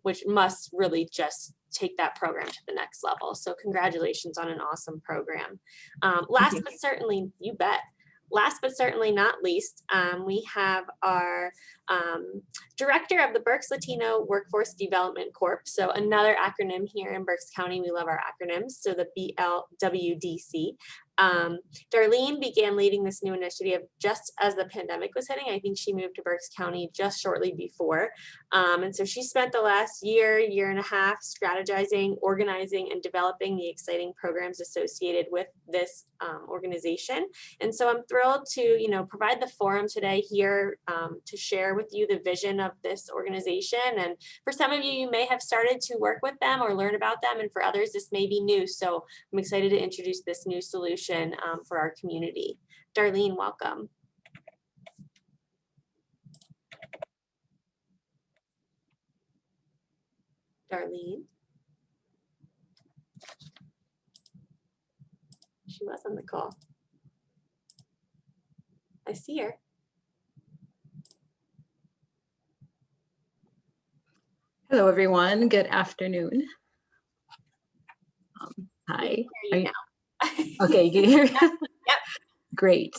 which must really just take that program to the next level. So congratulations on an awesome program. Last but certainly, you bet. Last but certainly not least, we have our director of the Berks Latino Workforce Development Corp. So another acronym here in Berks County. We love our acronyms. So the BLWDC. Darlene began leading this new initiative just as the pandemic was hitting. I think she moved to Berks County just shortly before. And so she spent the last year and a half strategizing, organizing, and developing the exciting programs associated with this organization. And so I'm thrilled to, provide the forum today here to share with you the vision of this organization. And for some of you, you may have started to work with them or learn about them. And for others, this may be new. So I'm excited to introduce this new solution for our community. Darlene, welcome. Darlene. She was on the call. I see her. Hello, everyone. Good afternoon. Hi. Hear you now. Okay, you can hear me? Yep. Great.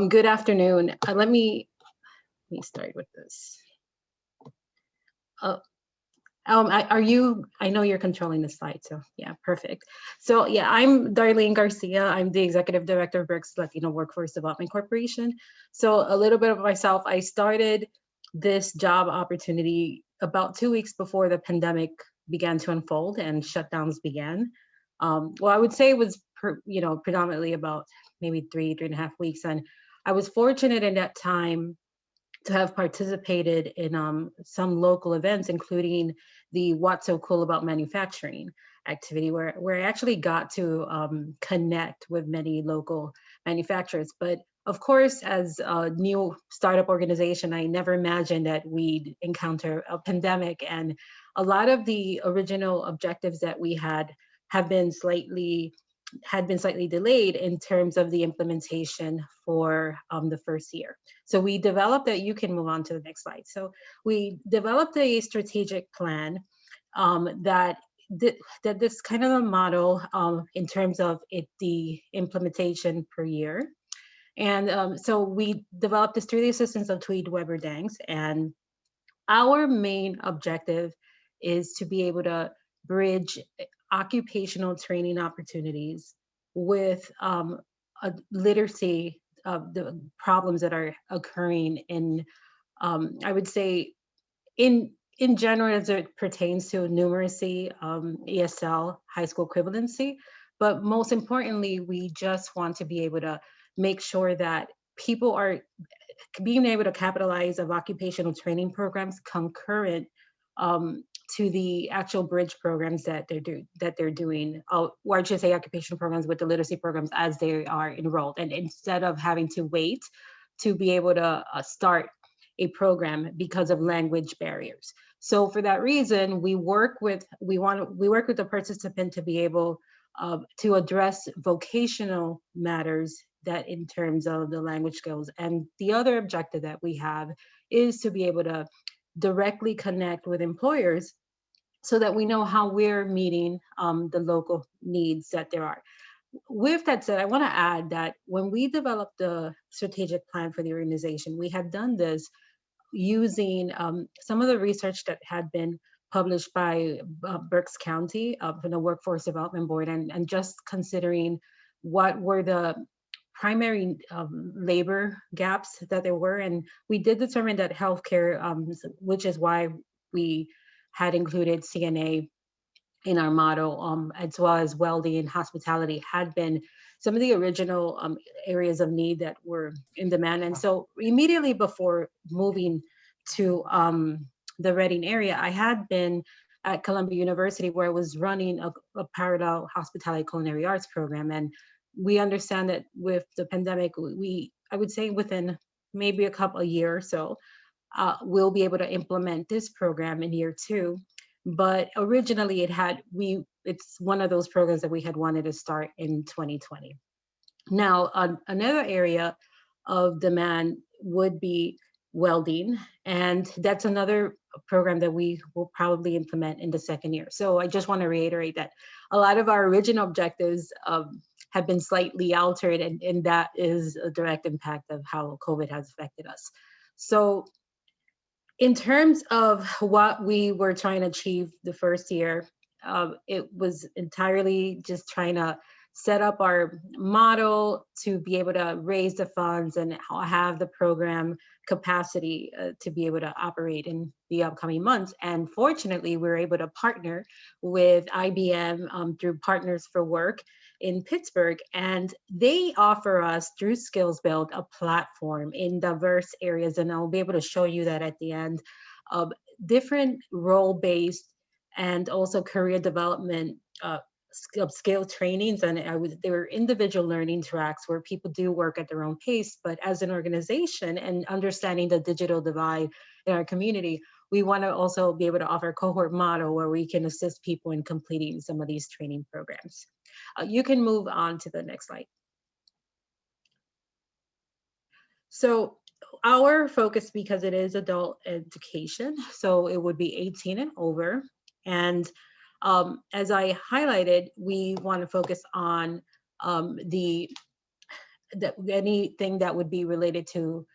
Good afternoon. Let me start with this. I know you're controlling the slide, so yeah, perfect. So yeah, I'm Darlene Garcia. I'm the Executive Director of Berks Latino Workforce Development Corporation. So a little bit of myself, I started this job opportunity about 2 weeks before the pandemic began to unfold and shutdowns began. Well, I would say it was predominantly about maybe 3.5 weeks. And I was fortunate in that time to have participated in some local events, including the What's So Cool About Manufacturing activity, where I actually got to connect with many local manufacturers. But of course, as a new startup organization, I never imagined that we'd encounter a pandemic and a lot of the original objectives that we had been slightly delayed in terms of the implementation for the first year. So we developed that. You can move on to the next slide. So we developed a strategic plan that this kind of a model in terms of the implementation per year. And so we developed this through the assistance of Tweed Weber Danks. And our main objective is to be able to bridge occupational training opportunities with literacy of the problems that are occurring in, I would say, in general, as it pertains to numeracy, ESL, high school equivalency. But most importantly, we just want to be able to make sure that people are being able to capitalize of occupational training programs concurrent to the actual bridge programs that they're doing, or I should say occupational programs with the literacy programs as they are enrolled. And instead of having to wait to be able to start a program because of language barriers. So for that reason, we work with the participant to be able to address vocational matters that in terms of the language skills. And the other objective that we have is to be able to directly connect with employers so that we know how we're meeting the local needs that there are. With that said, I want to add that when we developed the strategic plan for the organization, we had done this using some of the research that had been published by Berks County from the Workforce Development Board, and just considering what were the primary labor gaps that there were. And we did determine that healthcare, which is why we had included CNA in our model, as well as welding and hospitality, had been some of the original areas of need that were in demand. And so immediately before moving to the Reading area, I had been at Columbia University, where I was running a parallel hospitality culinary arts program. And we understand that with the pandemic, I would say within maybe a year or so, we'll be able to implement this program in year 2. But originally it's one of those programs that we had wanted to start in 2020. Now, another area of demand would be welding, and that's another program that we will probably implement in the second year. So I just want to reiterate that a lot of our original objectives have been slightly altered, and that is a direct impact of how COVID has affected us. So in terms of what we were trying to achieve the first year, it was entirely just trying to set up our model to be able to raise the funds and have the program capacity to be able to operate in the upcoming months. And fortunately, we were able to partner with IBM through Partners for Work in Pittsburgh, and they offer us through Skills Build a platform in diverse areas, and I'll be able to show you that at the end, of different role-based and also career development skill trainings. And they were individual learning tracks where people do work at their own pace, but as an organization and understanding the digital divide in our community, we want to also be able to offer a cohort model where we can assist people in completing some of these training programs. You can move on to the next slide. So our focus, because it is adult education, so it would be 18 and over. And as I highlighted, we want to focus on anything that would be related to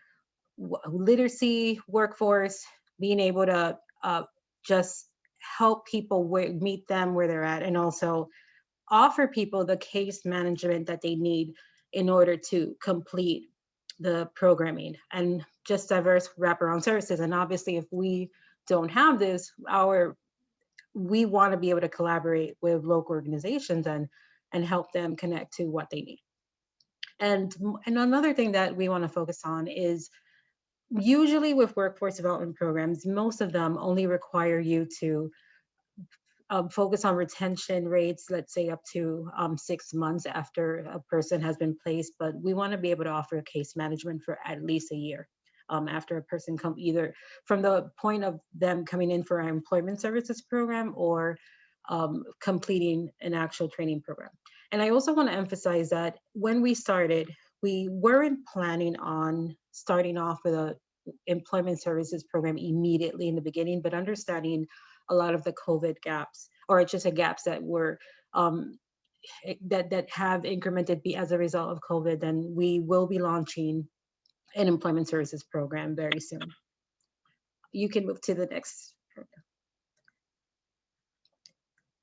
literacy, workforce, being able to just help people meet them where they're at, and also offer people the case management that they need in order to complete the programming and just diverse wraparound services. And obviously, if we don't have this, we want to be able to collaborate with local organizations and help them connect to what they need. And another thing that we want to focus on is, usually with workforce development programs, most of them only require you to focus on retention rates, let's say up to 6 months after a person has been placed, but we want to be able to offer a case management for at least a year. after a person come either from the point of them coming in for our employment services program or completing an actual training program. And I also want to emphasize that when we started, we weren't planning on starting off with a employment services program immediately in the beginning, but understanding a lot of the COVID gaps, or just the gaps that were that have incremented as a result of COVID, then we will be launching an employment services program very soon. You can move to the next program.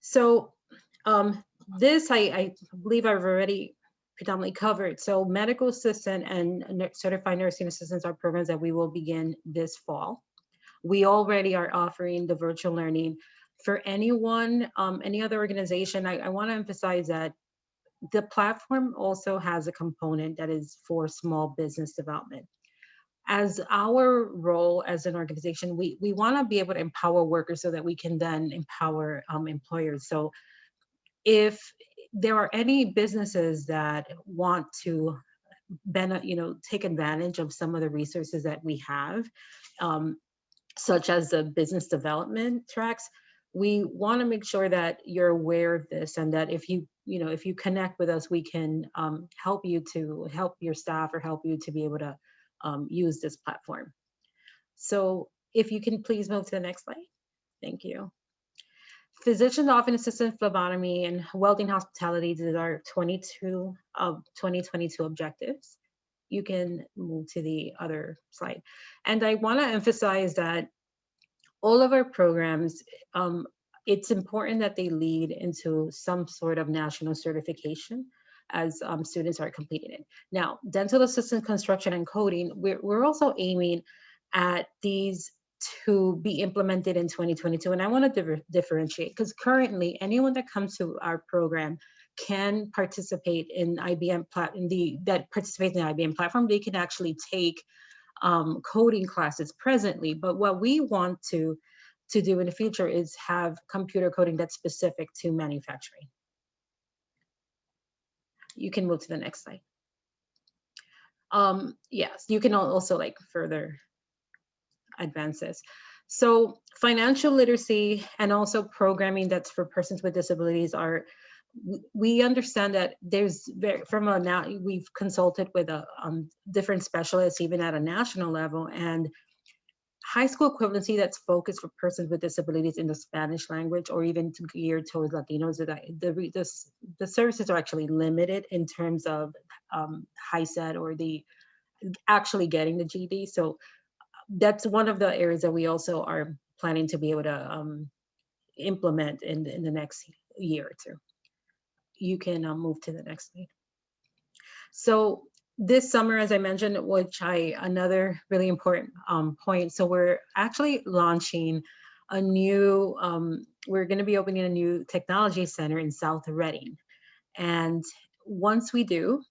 So this I believe I've already predominantly covered. So medical assistant and certified nursing assistants are programs that we will begin this fall. We already are offering the virtual learning. For anyone, any other organization, I want to emphasize that the platform also has a component that is for small business development. As our role as an organization, we want to be able to empower workers so that we can then empower employers. So if there are any businesses that want to take advantage of some of the resources that we have, such as the business development tracks, we want to make sure that you're aware of this, and that if you connect with us, we can help you to help your staff or help you to be able to use this platform. So if you can please move to the next slide. Thank you. Physician office assistant, phlebotomy, and welding hospitality, these are 2022 objectives. You can move to the other slide. And I want to emphasize that all of our programs, it's important that they lead into some sort of national certification as students are completing it. Now, dental assistant, construction, and coding, we're also aiming at these to be implemented in 2022. And I want to differentiate, because currently anyone that comes to our program can participate in IBM that participates in the IBM platform. They can actually take coding classes presently, but what we want to do in the future is have computer coding that's specific to manufacturing. You can move to the next slide. Yes, you can also further advance this. So financial literacy and also programming that's for persons with disabilities we understand that we've consulted with different specialists even at a national level, and high school equivalency that's focused for persons with disabilities in the Spanish language or even geared towards Latinos, the services are actually limited in terms of HiSET or the actually getting the GED. So that's one of the areas that we also are planning to be able to implement in the next year or two. You can move to the next slide. So this summer, as I mentioned, another really important point. So we're actually launching a new, we're going to be opening a new technology center in South Reading. And once we do,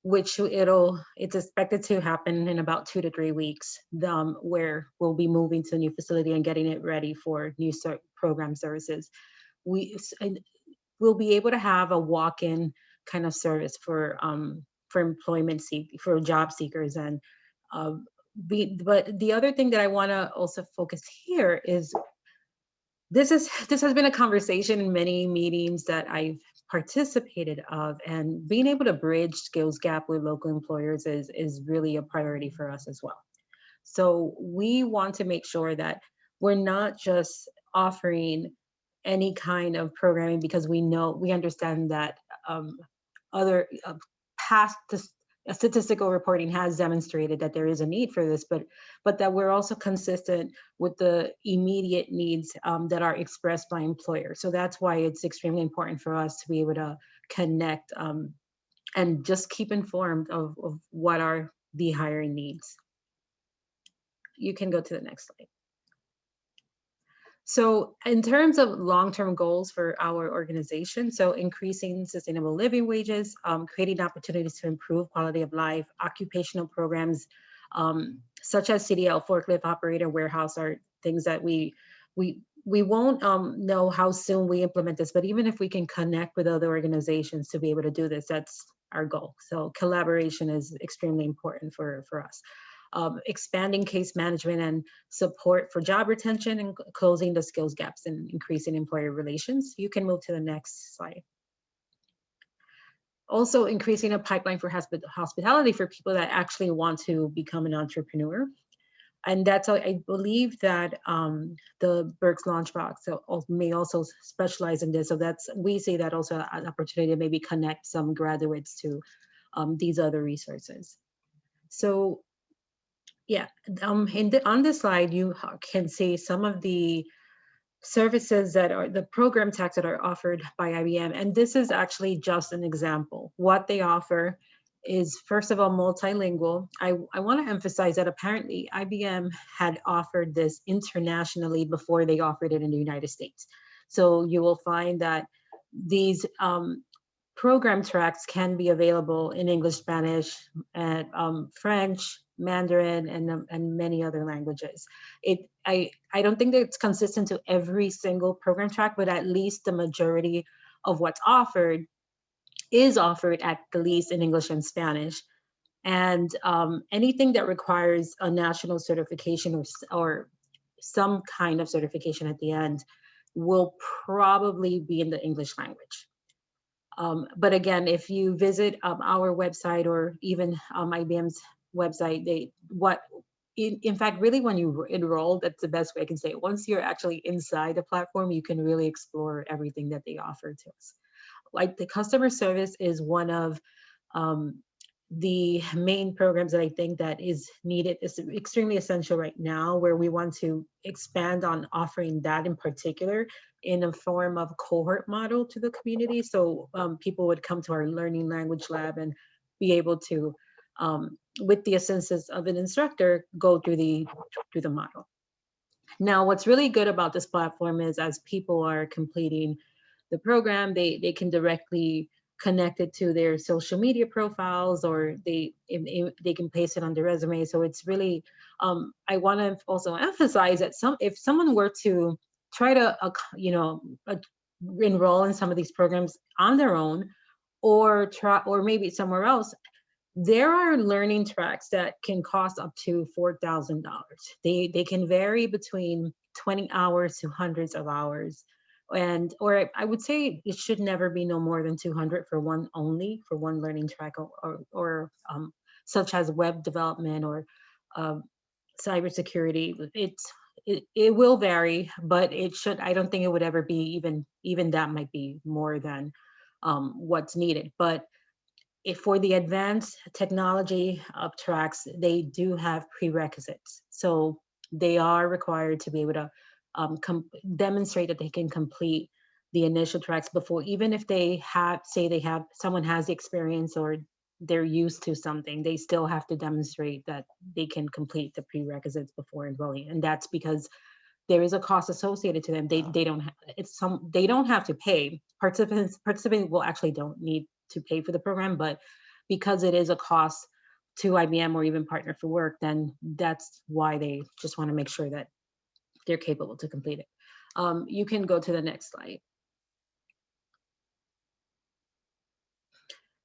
which it's expected to happen in about 2 to 3 weeks, where we'll be moving to a new facility and getting it ready for new program services. We'll be able to have a walk-in kind of service for job seekers. And but the other thing that I want to also focus here is this has been a conversation in many meetings that I've participated of, and being able to bridge skills gap with local employers is really a priority for us as well. So we want to make sure that we're not just offering any kind of programming because we understand that other past statistical reporting has demonstrated that there is a need for this, but that we're also consistent with the immediate needs that are expressed by employers. So that's why it's extremely important for us to be able to connect and just keep informed of what are the hiring needs. You can go to the next slide. So in terms of long-term goals for our organization, so increasing sustainable living wages, creating opportunities to improve quality of life, occupational programs such as CDL, forklift operator, warehouse are things that we won't know how soon we implement this, but even if we can connect with other organizations to be able to do this, that's our goal. So collaboration is extremely important for us. expanding case management and support for job retention, and closing the skills gaps and increasing employer relations. You can move to the next slide. Also increasing a pipeline for hospitality for people that actually want to become an entrepreneur. And that's, I believe that the Berks Launchbox may also specialize in this. So we see that also an opportunity to maybe connect some graduates to these other resources. So yeah, on this slide, you can see some of the services that are the program tracks that are offered by IBM. And this is actually just an example. What they offer is, first of all, multilingual. I want to emphasize that apparently IBM had offered this internationally before they offered it in the United States. So you will find that these program tracks can be available in English, Spanish, and French, Mandarin, and many other languages. I don't think that it's consistent to every single program track, but at least the majority of what's offered is offered at the least in English and Spanish. And anything that requires a national certification or some kind of certification at the end will probably be in the English language. But again, if you visit our website or even IBM's website, in fact, really when you enroll, that's the best way I can say it. Once you're actually inside the platform, you can really explore everything that they offer to us. Like the customer service is one of the main programs that I think that is needed, is extremely essential right now, where we want to expand on offering that in particular in a form of cohort model to the community. So people would come to our learning language lab and be able to, with the assistance of an instructor, go through the model. Now, what's really good about this platform is as people are completing the program, they can directly connect it to their social media profiles, or they can paste it on their resume. So it's really, I want to also emphasize that if someone were to try to, enroll in some of these programs on their own, or maybe somewhere else, there are learning tracks that can cost up to $4,000. They can vary between 20 hours to hundreds of hours. Or I would say it should never be no more than 200 for one learning track, or such as web development or cybersecurity. It will vary, but I don't think it would ever be even that might be more than what's needed. But for the advanced technology tracks, they do have prerequisites. So they are required to be able to demonstrate that they can complete the initial tracks before, even if someone has the experience or they're used to something, they still have to demonstrate that they can complete the prerequisites before enrolling. And that's because there is a cost associated to them. They don't have to pay. Participants will actually don't need to pay for the program, but because it is a cost to IBM or even Partner for Work, then that's why they just want to make sure that they're capable to complete it. You can go to the next slide.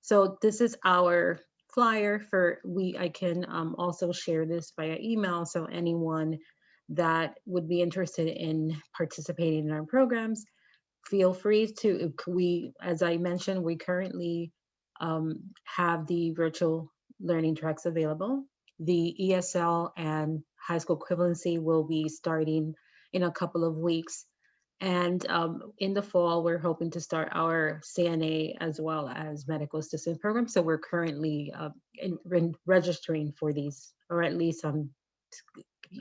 So this is our flyer I can also share this via email. So anyone that would be interested in participating in our programs, feel free to. As I mentioned, we currently have the virtual learning tracks available. The ESL and high school equivalency will be starting in a couple of weeks. And in the fall, we're hoping to start our CNA as well as medical assistant program. So we're currently registering for these, or at least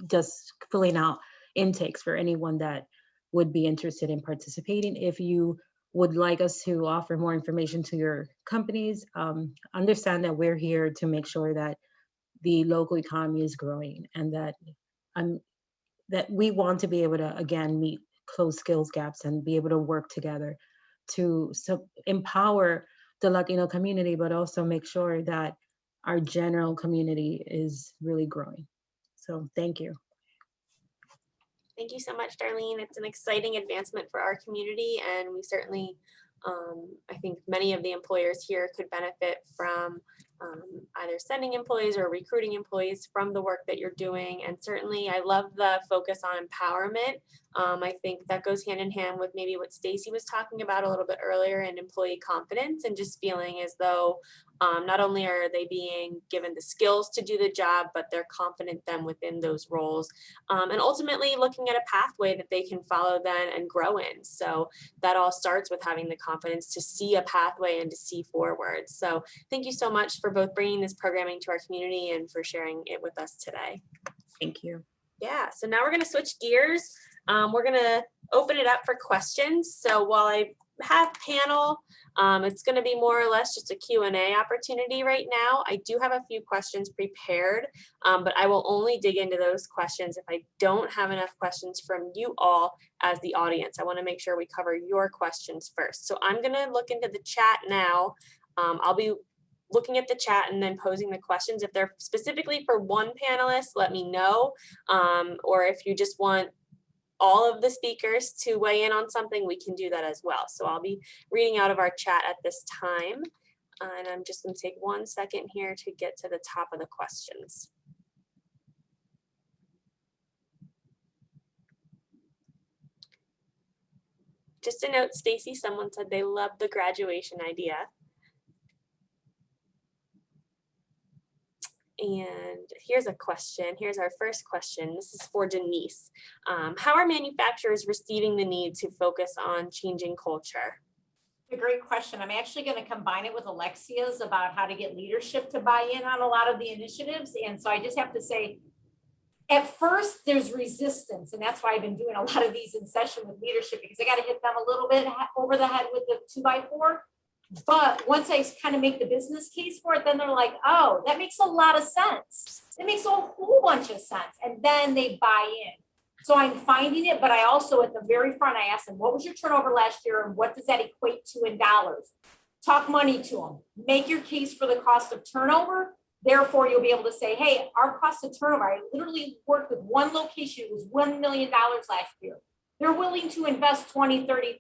just filling out intakes for anyone that would be interested in participating. If you would like us to offer more information to your companies, understand that we're here to make sure that the local economy is growing, and that we want to be able to, again, close skills gaps and be able to work together to empower the Latino community, but also make sure that our general community is really growing. So thank you. Thank you so much, Darlene. It's an exciting advancement for our community, and we certainly I think many of the employers here could benefit from either sending employees or recruiting employees from the work that you're doing. And certainly I love the focus on empowerment. I think that goes hand in hand with maybe what Stacy was talking about a little bit earlier, and employee confidence, and just feeling as though not only are they being given the skills to do the job, but they're confident then within those roles. And ultimately looking at a pathway that they can follow then and grow in. So that all starts with having the confidence to see a pathway and to see forward. So thank you so much for both bringing this programming to our community and for sharing it with us today. Thank you. Yeah, so now we're going to switch gears. We're going to open it up for questions. So while I have panel, it's going to be more or less just a Q&A opportunity right now. I do have a few questions prepared, but I will only dig into those questions if I don't have enough questions from you all as the audience. I want to make sure we cover your questions first. So I'm going to look into the chat now. I'll be looking at the chat and then posing the questions. If they're specifically for one panelist, let me know. Or if you just want all of the speakers to weigh in on something, we can do that as well. So I'll be reading out of our chat at this time. And I'm just going to take 1 second here to get to the top of the questions. Just a note, Stacy, someone said they love the graduation idea. And here's a question. Here's our first question. This is for Denise. How are manufacturers receiving the need to focus on changing culture? A great question. I'm actually going to combine it with Alexia's about how to get leadership to buy in on a lot of the initiatives. And so I just have to say, at first there's resistance, and that's why I've been doing a lot of these in session with leadership, because I got to hit them a little bit over the head with the 2x4. But once I kind of make the business case for it, then they're like, oh, that makes a lot of sense. It makes a whole bunch of sense. And then they buy in. So I'm finding it, but I also at the very front, I asked them, what was your turnover last year and what does that equate to in dollars? Talk money to them. Make your case for the cost of turnover. Therefore, you'll be able to say, hey, our cost of turnover, I literally worked with one location, it was $1 million last year. They're willing to invest $20,000, $30,000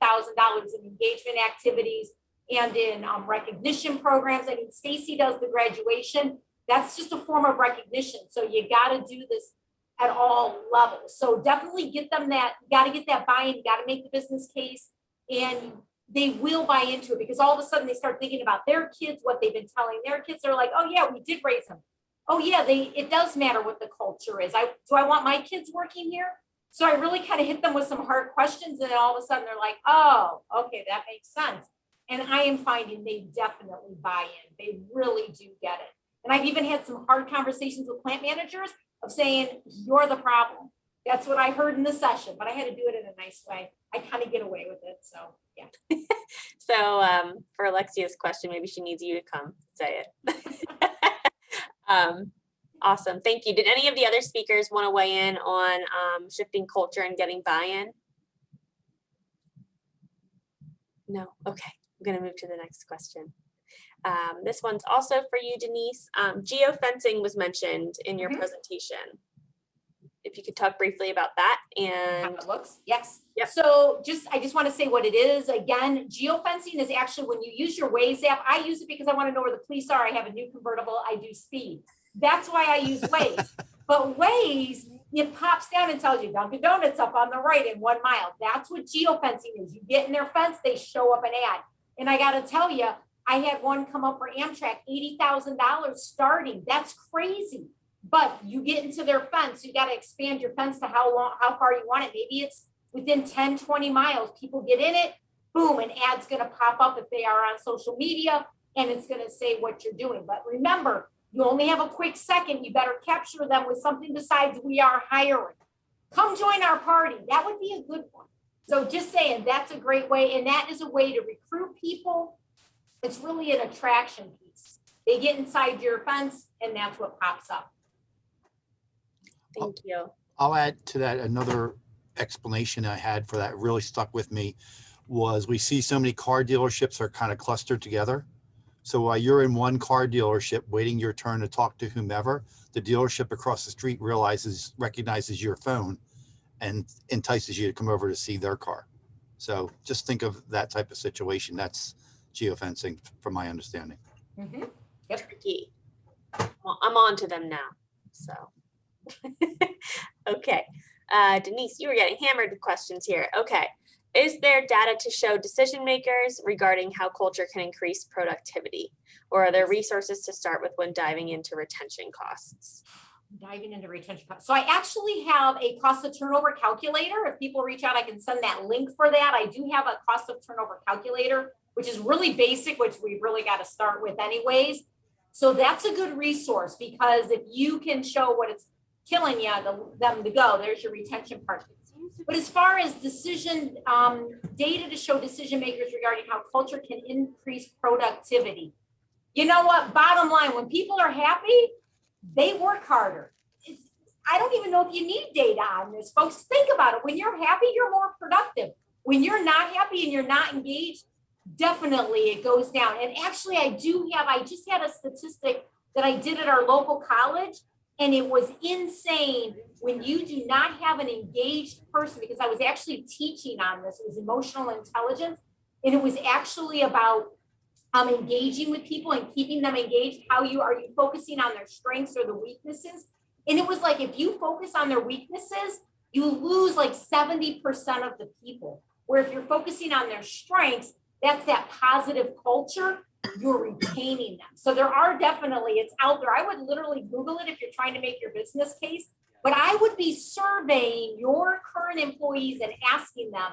in engagement activities and in recognition programs. I mean, Stacy does the graduation. That's just a form of recognition. So you got to do this at all levels. So definitely get them that, you got to get that buy-in, you got to make the business case, and they will buy into it because all of a sudden they start thinking about their kids, what they've been telling their kids. They're like, oh yeah, we did raise them. Oh yeah, it does matter what the culture is. Do I want my kids working here? So I really kind of hit them with some hard questions, and then all of a sudden they're like, oh, okay, that makes sense. And I am finding they definitely buy in. They really do get it. And I've even had some hard conversations with plant managers of saying, you're the problem. That's what I heard in the session, but I had to do it in a nice way. I kind of get away with it, so yeah. So for Alexia's question, maybe she needs you to come say it. Awesome, thank you. Did any of the other speakers want to weigh in on shifting culture and getting buy-in? No, okay. I'm going to move to the next question. This one's also for you, Denise. Geofencing was mentioned in your presentation. If you could talk briefly about that and how it looks. Yes. Yep. So I just want to say what it is. Again, geofencing is actually when you use your Waze app. I use it because I want to know where the police are. I have a new convertible. I do speed. That's why I use Waze. But Waze, it pops down and tells you Dunkin' Donuts up on the right in 1 mile. That's what geofencing is. You get in their fence, they show up an ad. And I got to tell you, I had one come up for Amtrak, $80,000 starting. That's crazy. But you get into their fence, you got to expand your fence to how far you want it. Maybe it's within 10, 20 miles. People get in it, boom, an ad's going to pop up if they are on social media, and it's going to say what you're doing. But remember, you only have a quick second. You better capture them with something besides we are hiring. Come join our party. That would be a good one. So just saying, that's a great way. And that is a way to recruit people. It's really an attraction piece. They get inside your fence and that's what pops up. thank you. I'll add to that another explanation I had for that really stuck with me was we see so many car dealerships are kind of clustered together. So while you're in one car dealership waiting your turn to talk to whomever, the dealership across the street recognizes your phone and entices you to come over to see their car. So just think of that type of situation. That's geofencing from my understanding. Mhm. Tricky. Well, I'm on to them now, so. Okay, Denise, you were getting hammered with questions here. Okay, is there data to show decision makers regarding how culture can increase productivity? Or are there resources to start with when diving into retention costs? Diving into retention costs. So I actually have a cost of turnover calculator. If people reach out, I can send that link for that. I do have a cost of turnover calculator, which is really basic, which we really got to start with anyways. So that's a good resource, because if you can show what it's killing you, them to go, there's your retention part. But as far as decision data to show decision makers regarding how culture can increase productivity, you know what? Bottom line, when people are happy, they work harder. I don't even know if you need data on this, folks. Think about it. When you're happy, you're more productive. When you're not happy and you're not engaged, definitely it goes down. And actually, I just had a statistic that I did at our local college, and it was insane. When you do not have an engaged person, because I was actually teaching on this, it was emotional intelligence, and it was actually about engaging with people and keeping them engaged. Are you focusing on their strengths or the weaknesses? And it was like, if you focus on their weaknesses, you lose like 70% of the people. Where if you're focusing on their strengths, that's that positive culture, you're retaining them. So there are definitely, it's out there. I would literally Google it if you're trying to make your business case, but I would be surveying your current employees and asking them,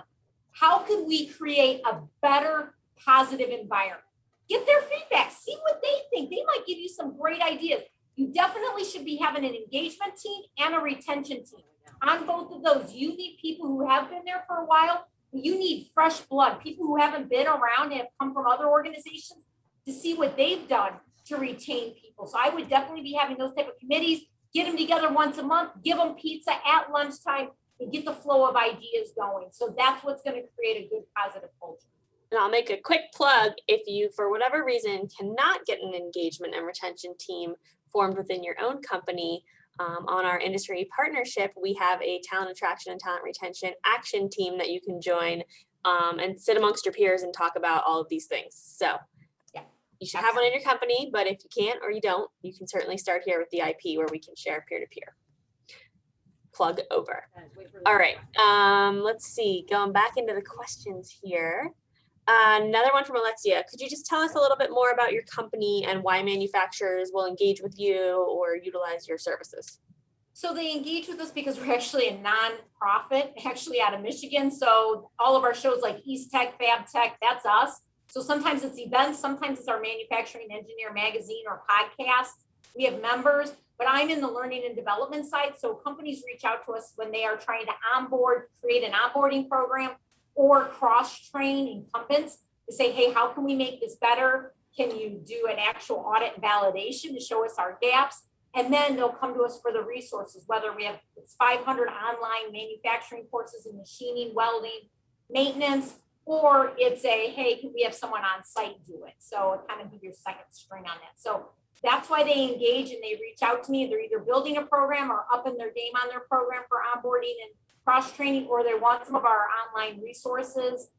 how could we create a better positive environment? Get their feedback, see what they think. They might give you some great ideas. You definitely should be having an engagement team and a retention team. On both of those, you need people who have been there for a while. You need fresh blood, people who haven't been around and have come from other organizations to see what they've done to retain people. So I would definitely be having those type of committees, get them together once a month, give them pizza at lunchtime, and get the flow of ideas going. So that's what's going to create a good positive culture. And I'll make a quick plug. If you, for whatever reason, cannot get an engagement and retention team formed within your own company, on our industry partnership, we have a talent attraction and talent retention action team that you can join and sit amongst your peers and talk about all of these things. So yeah, you should have one in your company, but if you can't or you don't, you can certainly start here with the IP where we can share peer-to-peer. Plug over. All right, let's see, going back into the questions here. Another one from Alexia. Could you just tell us a little bit more about your company and why manufacturers will engage with you or utilize your services? So they engage with us because we're actually a nonprofit, actually out of Michigan. So all of our shows like East Tech, Fab Tech, that's us. So sometimes it's events, sometimes it's our Manufacturing Engineer magazine or podcast. We have members, but I'm in the learning and development side. So companies reach out to us when they are trying to onboard, create an onboarding program, or cross-train incumbents to say, hey, how can we make this better? Can you do an actual audit and validation to show us our gaps? And then they'll come to us for the resources, whether we have 500 online manufacturing courses in machining, welding, maintenance, or it's a, hey, can we have someone on site do it? So kind of be your second string on that. So that's why they engage and they reach out to me. They're either building a program or upping their game on their program for onboarding and cross-training, or they want some of our online resources.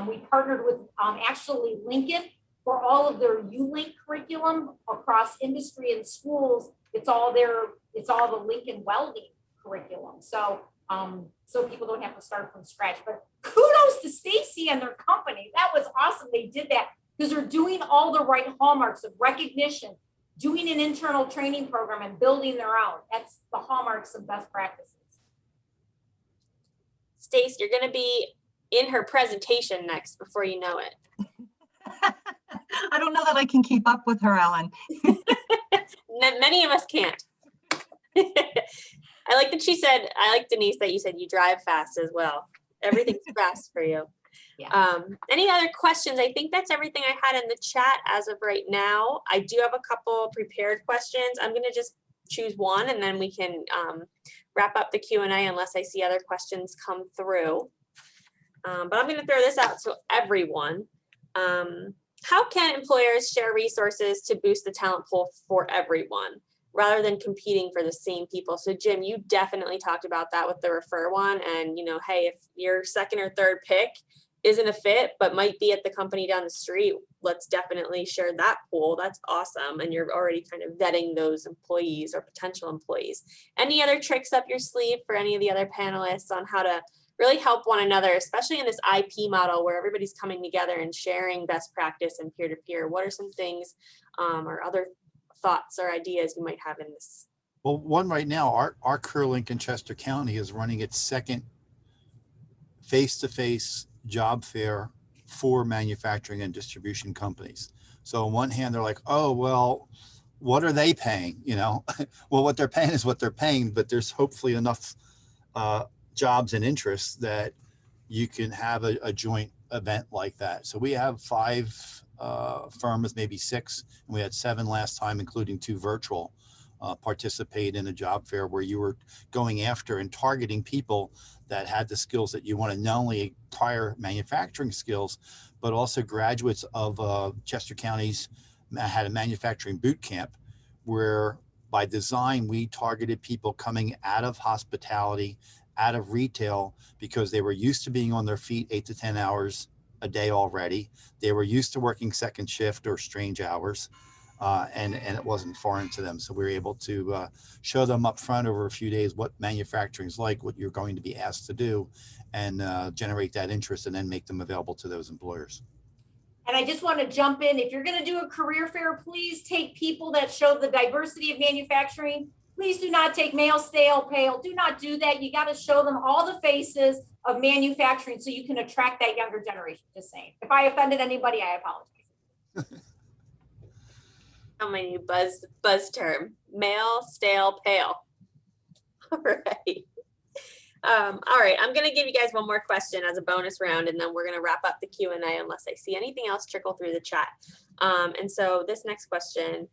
We partnered with actually Lincoln for all of their ULink curriculum across industry and schools. It's all the Lincoln welding curriculum. So so people don't have to start from scratch. But kudos to Stacy and their company. That was awesome. They did that because they're doing all the right hallmarks of recognition, doing an internal training program and building their own. That's the hallmarks of best practices. Stace, you're going to be in her presentation next before you know it. I don't know that I can keep up with her, Ellen. Many of us can't. I like that she said, I like Denise that you said you drive fast as well. Everything's fast for you. Yeah. Any other questions? I think that's everything I had in the chat as of right now. I do have a couple prepared questions. I'm going to just choose one and then we can wrap up the Q&A unless I see other questions come through. But I'm going to throw this out to everyone. How can employers share resources to boost the talent pool for everyone rather than competing for the same people? So Jim, you definitely talked about that with the refer one, and you know, hey, if your second or third pick isn't a fit, but might be at the company down the street, let's definitely share that pool. That's awesome. And you're already kind of vetting those employees or potential employees. Any other tricks up your sleeve for any of the other panelists on how to really help one another, especially in this IP model where everybody's coming together and sharing best practice and peer-to-peer? What are some things or other thoughts or ideas you might have in this? Well, one right now, our CurLink in Chester County is running its second face-to-face job fair for manufacturing and distribution companies. So on one hand, they're like, oh, well, what are they paying? You know, well, what they're paying is what they're paying, but there's hopefully enough jobs and interests that you can have a joint event like that. So we have 5 firms, maybe 6, and we had 7 last time, including 2 virtual, participate in a job fair where you were going after and targeting people that had the skills that you wanted, not only prior manufacturing skills, but also graduates of Chester County's had a manufacturing boot camp where by design, we targeted people coming out of hospitality, out of retail, because they were used to being on their feet 8 to 10 hours a day already. They were used to working second shift or strange hours. And it wasn't foreign to them. So we were able to show them up front over a few days what manufacturing is like, what you're going to be asked to do, and generate that interest and then make them available to those employers. And I just want to jump in. If you're going to do a career fair, please take people that show the diversity of manufacturing. Please do not take male, stale, pale. Do not do that. You got to show them all the faces of manufacturing so you can attract that younger generation. Just saying. If I offended anybody, I apologize. My new buzz term, male, stale, pale. All right. All right, I'm gonna give you guys one more question as a bonus round, and then we're gonna wrap up the Q&A unless I see anything else trickle through the chat. And so this next question,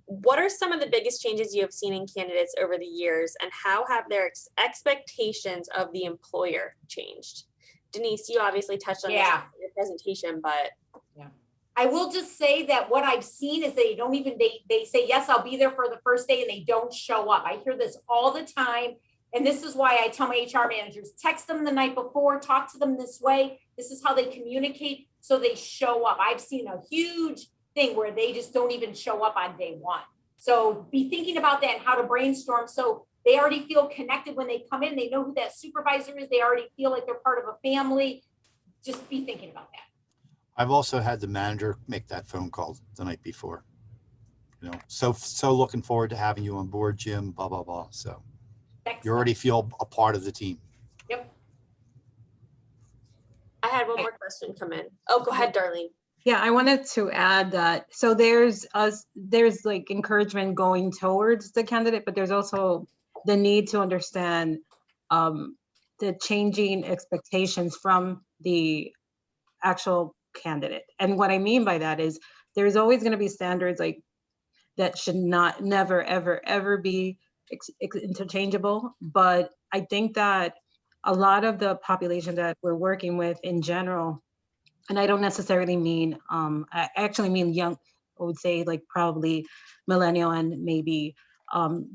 what are some of the biggest changes you have seen in candidates over the years, and how have their expectations of the employer changed? Denise, you obviously touched on this in your presentation, but I will just say that what I've seen is they don't even, they say, yes, I'll be there for the first day, and they don't show up. I hear this all the time. And this is why I tell my HR managers, text them the night before, talk to them this way. This is how they communicate so they show up. I've seen a huge thing where they just don't even show up on day one. So be thinking about that and how to brainstorm. So they already feel connected when they come in. They know who that supervisor is. They already feel like they're part of a family. Just be thinking about that. I've also had the manager make that phone call the night before. You know, so looking forward to having you on board, Jim, blah, blah, blah. So you already feel a part of the team. Yep. I had one more question come in. Oh, go ahead, Darlene. Yeah, I wanted to add that. So there's like encouragement going towards the candidate, but there's also the need to understand the changing expectations from the actual candidate. And what I mean by that is there's always going to be standards like that should never, ever be interchangeable. But I think that a lot of the population that we're working with in general, and I don't necessarily mean, I actually mean young, I would say like probably millennial and maybe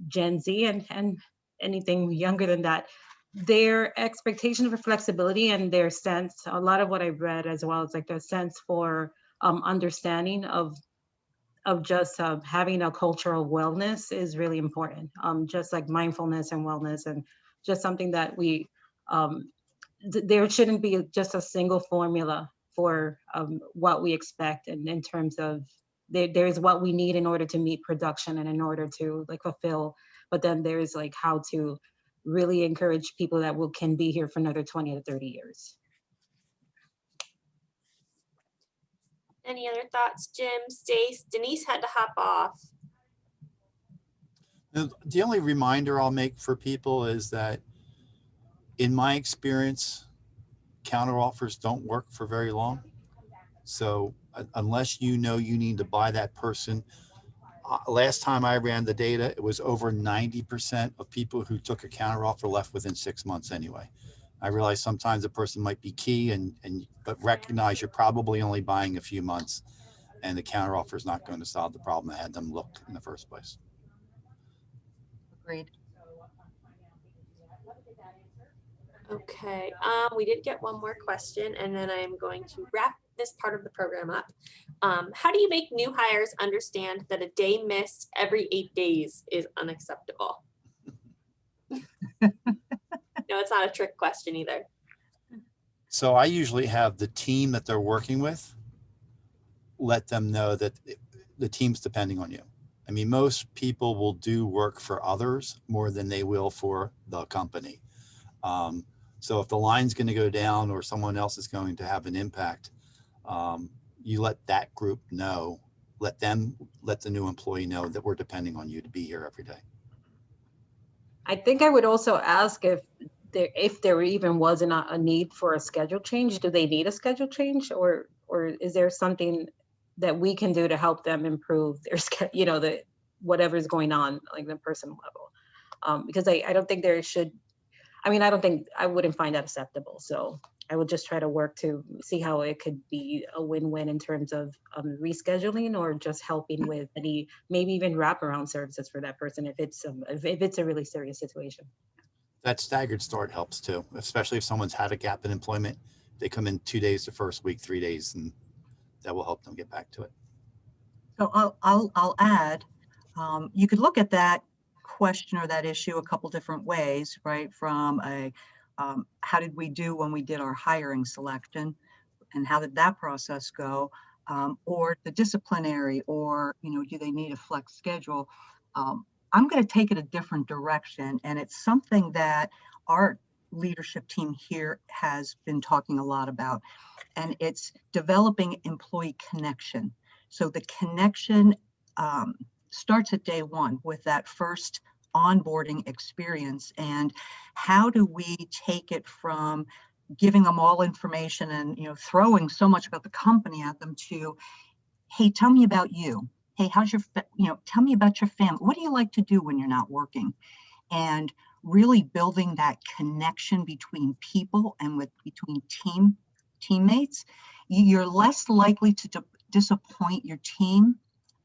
Gen Z and anything younger than that, their expectation for flexibility and their sense, a lot of what I've read as well, is like their sense for understanding of just having a cultural wellness is really important. Just like mindfulness and wellness, and just something that we, there shouldn't be just a single formula for what we expect, and in terms of there's what we need in order to meet production and in order to like fulfill, but then there's like how to really encourage people that can be here for another 20 to 30 years. Any other thoughts, Jim, Stace? Denise had to hop off. The only reminder I'll make for people is that in my experience, counteroffers don't work for very long. So unless you know you need to buy that person, last time I ran the data, it was over 90% of people who took a counteroffer left within 6 months anyway. I realize sometimes a person might be key, but recognize you're probably only buying a few months, and the counteroffer is not going to solve the problem that had them look in the first place. Agreed. Okay, we did get one more question, and then I'm going to wrap this part of the program up. How do you make new hires understand that a day missed every 8 days is unacceptable? No, it's not a trick question either. So I usually have the team that they're working with, let them know that the team's depending on you. I mean, most people will do work for others more than they will for the company. So if the line's going to go down or someone else is going to have an impact, you let that group know, let the new employee know that we're depending on you to be here every day. I think I would also ask if there even wasn't a need for a schedule change. Do they need a schedule change, or is there something that we can do to help them improve their schedule, the whatever's going on, like the personal level? Because I don't think there should. I mean, I wouldn't find that acceptable. So I would just try to work to see how it could be a win-win in terms of rescheduling, or just helping with any, maybe even wraparound services for that person if it's a really serious situation. That staggered start helps too, especially if someone's had a gap in employment. They come in 2 days the first week, 3 days, and that will help them get back to it. So I'll add, you could look at that question or that issue a couple different ways, right? From how did we do when we did our hiring selection, and how did that process go? Or the disciplinary, or do they need a flex schedule? I'm going to take it a different direction, and it's something that our leadership team here has been talking a lot about, and it's developing employee connection. So the connection starts at day one with that first onboarding experience. And how do we take it from giving them all information and throwing so much about the company at them to, hey, tell me about you. Hey, how's your, tell me about your family. What do you like to do when you're not working? And really building that connection between people and between teammates. You're less likely to disappoint your team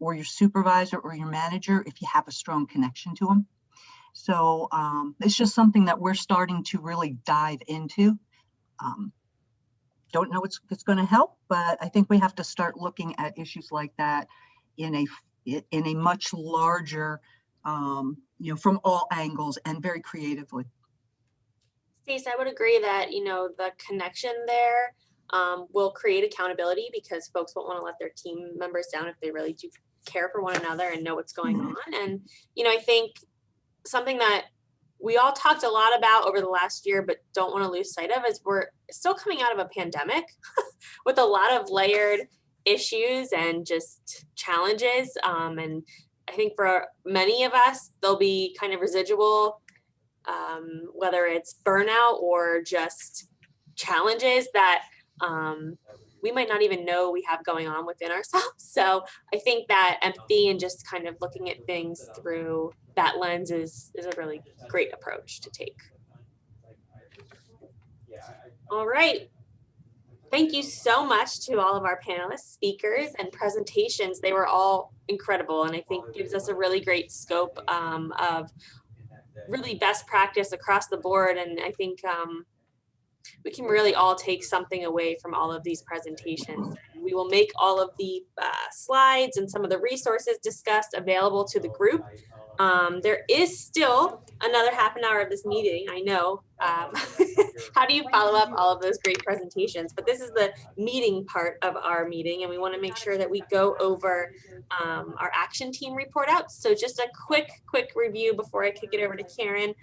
or your supervisor or your manager if you have a strong connection to them. So it's just something that we're starting to really dive into. Don't know it's going to help, but I think we have to start looking at issues like that in a much larger, from all angles and very creatively. Stacey, I would agree that, the connection there will create accountability, because folks won't want to let their team members down if they really do care for one another and know what's going on. And, I think something that we all talked a lot about over the last year, but don't want to lose sight of, is we're still coming out of a pandemic with a lot of layered issues and just challenges. And I think for many of us, there'll be kind of residual, whether it's burnout or just challenges that we might not even know we have going on within ourselves. So I think that empathy and just kind of looking at things through that lens is a really great approach to take. All right. Thank you so much to all of our panelists, speakers, and presentations. They were all incredible, and I think gives us a really great scope of really best practice across the board. And I think we can really all take something away from all of these presentations. We will make all of the slides and some of the resources discussed available to the group. There is still another half an hour of this meeting, I know. How do you follow up all of those great presentations? But this is the meeting part of our meeting, and we want to make sure that we go over our action team report out. So just a quick review before I kick it over to Karen.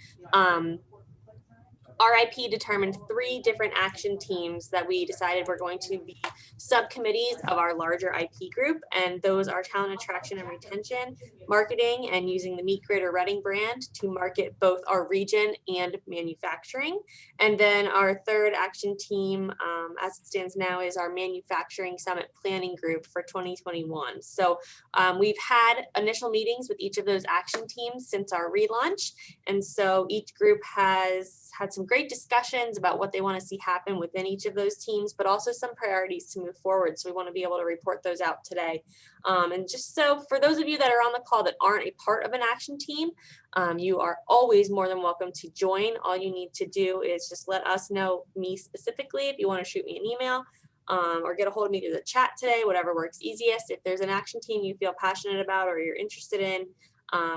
RIP determined 3 different action teams that we decided were going to be subcommittees of our larger IP group. And those are talent attraction and retention, marketing, and using the Meet Grid or Reading brand to market both our region and manufacturing. And then our third action team, as it stands now, is our manufacturing summit planning group for 2021. So we've had initial meetings with each of those action teams since our relaunch. And so each group has had some some great discussions about what they want to see happen within each of those teams, but also some priorities to move forward. So we want to be able to report those out today. And just so for those of you that are on the call that aren't a part of an action team, you are always more than welcome to join. All you need to do is just let us know, me specifically, if you want to shoot me an email or get a hold of me through the chat today, whatever works easiest. If there's an action team you feel passionate about or you're interested in,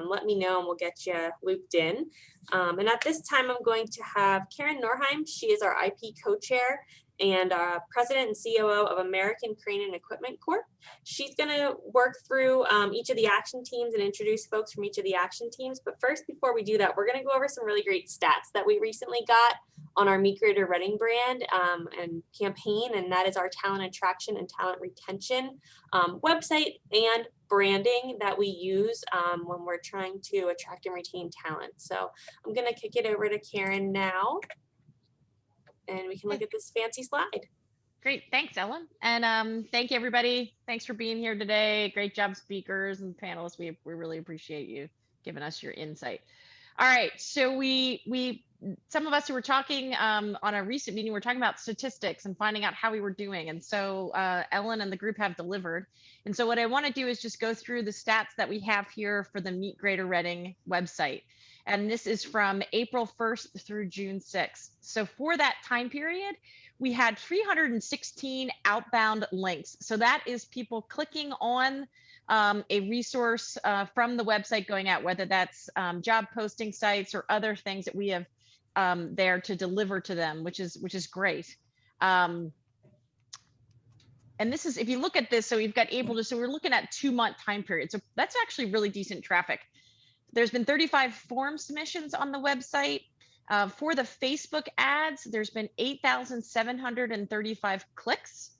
let me know and we'll get you looped in. And at this time, I'm going to have Karen Norheim. She is our IP co-chair and president and COO of American Crane and Equipment Corp. She's going to work through each of the action teams and introduce folks from each of the action teams. But first, before we do that, we're going to go over some really great stats that we recently got on our Meet Greater Reading brand and campaign, and that is our talent attraction and talent retention website and branding that we use when we're trying to attract and retain talent. So I'm going to kick it over to Karen now, and we can look at this fancy slide. Great, thanks, Ellen. And thank you, everybody. Thanks for being here today. Great job, speakers and panelists. We really appreciate you giving us your insight. All right, so we some of us who were talking on a recent meeting, we're talking about statistics and finding out how we were doing. And so Ellen and the group have delivered. And so what I want to do is just go through the stats that we have here for the Meet Greater Reading website. And this is from April 1st through June 6th. So for that time period, we had 316 outbound links. So that is people clicking on a resource from the website going out, whether that's job posting sites or other things that we have there to deliver to them, which is great. And this is, if you look at this, so we've got April to, so we're looking at 2-month time period. So that's actually really decent traffic. There's been 35 form submissions on the website. For the Facebook ads, there's been 8,735 clicks.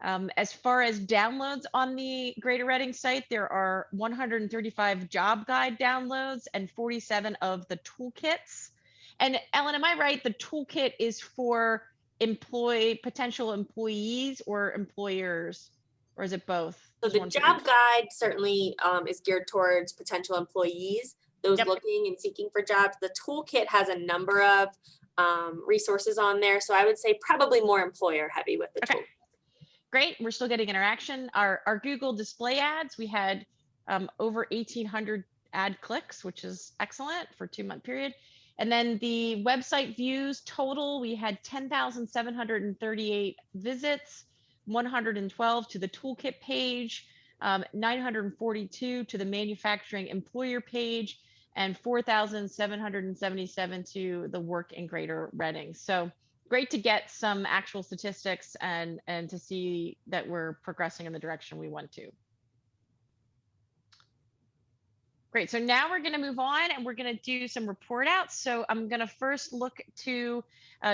As far as downloads on the Greater Reading site, there are 135 job guide downloads and 47 of the toolkits. And Ellen, am I right? The toolkit is for potential employees or employers, or is it both? So the job guide certainly is geared towards potential employees, those looking and seeking for jobs. The toolkit has a number of resources on there. So I would say probably more employer heavy with the tool. Great, we're still getting interaction. Our Google display ads, we had over 1,800 ad clicks, which is excellent for a 2-month period. And then the website views total, we had 10,738 visits, 112 to the toolkit page, 942 to the manufacturing employer page, and 4,777 to the work in Greater Reading. So great to get some actual statistics and to see that we're progressing in the direction we want to. Great, so now we're gonna move on and we're gonna do some report outs. So I'm gonna first look to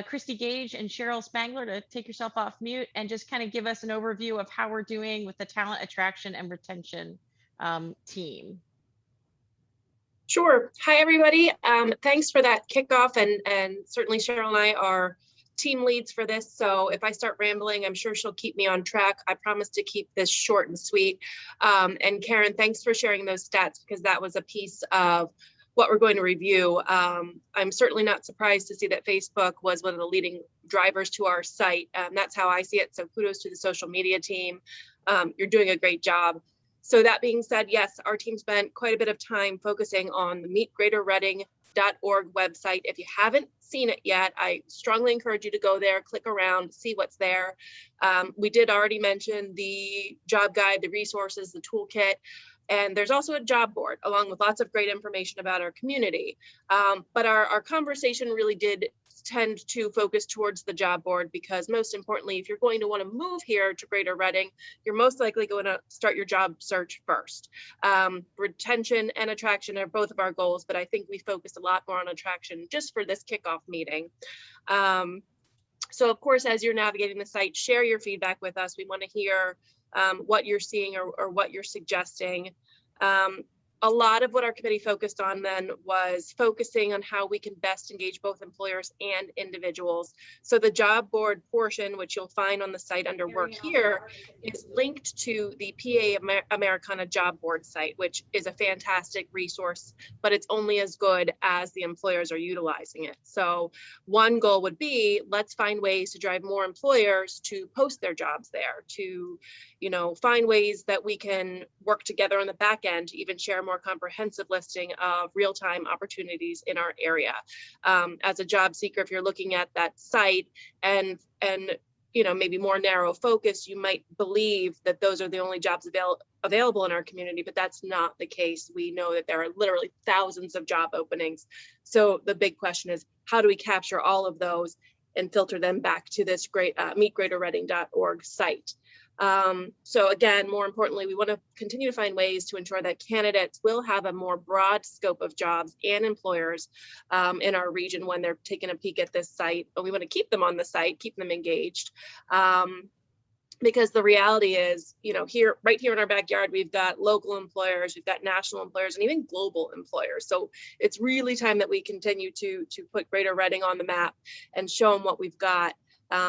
Christy Gage and Cheryl Spangler to take yourself off mute and just kind of give us an overview of how we're doing with the talent attraction and retention team. Sure. Hi, everybody. Thanks for that kickoff. And certainly Cheryl and I are team leads for this. So if I start rambling, I'm sure she'll keep me on track. I promise to keep this short and sweet. And Karen, thanks for sharing those stats because that was a piece of what we're going to review. I'm certainly not surprised to see that Facebook was one of the leading drivers to our site. That's how I see it. So kudos to the social media team. You're doing a great job. So that being said, yes, our team spent quite a bit of time focusing on the meetgreaterreading.org website. If you haven't seen it yet, I strongly encourage you to go there, click around, see what's there. We did already mention the job guide, the resources, the toolkit, and there's also a job board along with lots of great information about our community. But our conversation really did tend to focus towards the job board because most importantly, if you're going to want to move here to Greater Reading, you're most likely going to start your job search first. Retention and attraction are both of our goals, but I think we focused a lot more on attraction just for this kickoff meeting. So of course, as you're navigating the site, share your feedback with us. We want to hear what you're seeing or what you're suggesting. a lot of what our committee focused on then was focusing on how we can best engage both employers and individuals. So the job board portion, which you'll find on the site under work here, is linked to the PA Americana job board site, which is a fantastic resource, but it's only as good as the employers are utilizing it. So one goal would be, let's find ways to drive more employers to post their jobs there, to, you know, find ways that we can work together on the back end to even share a more comprehensive listing of real-time opportunities in our area. As a job seeker, if you're looking at that site and you know, maybe more narrow focus, you might believe that those are the only jobs available in our community, but that's not the case. We know that there are literally thousands of job openings. So the big question is, how do we capture all of those and filter them back to this great meetgreaterreading.org site? So again, more importantly, we want to continue to find ways to ensure that candidates will have a more broad scope of jobs and employers in our region when they're taking a peek at this site. But we want to keep them on the site, keep them engaged. Because the reality is, you know, right here in our backyard, we've got local employers, we've got national employers, and even global employers. So it's really time that we continue to put Greater Reading on the map and show them what we've got.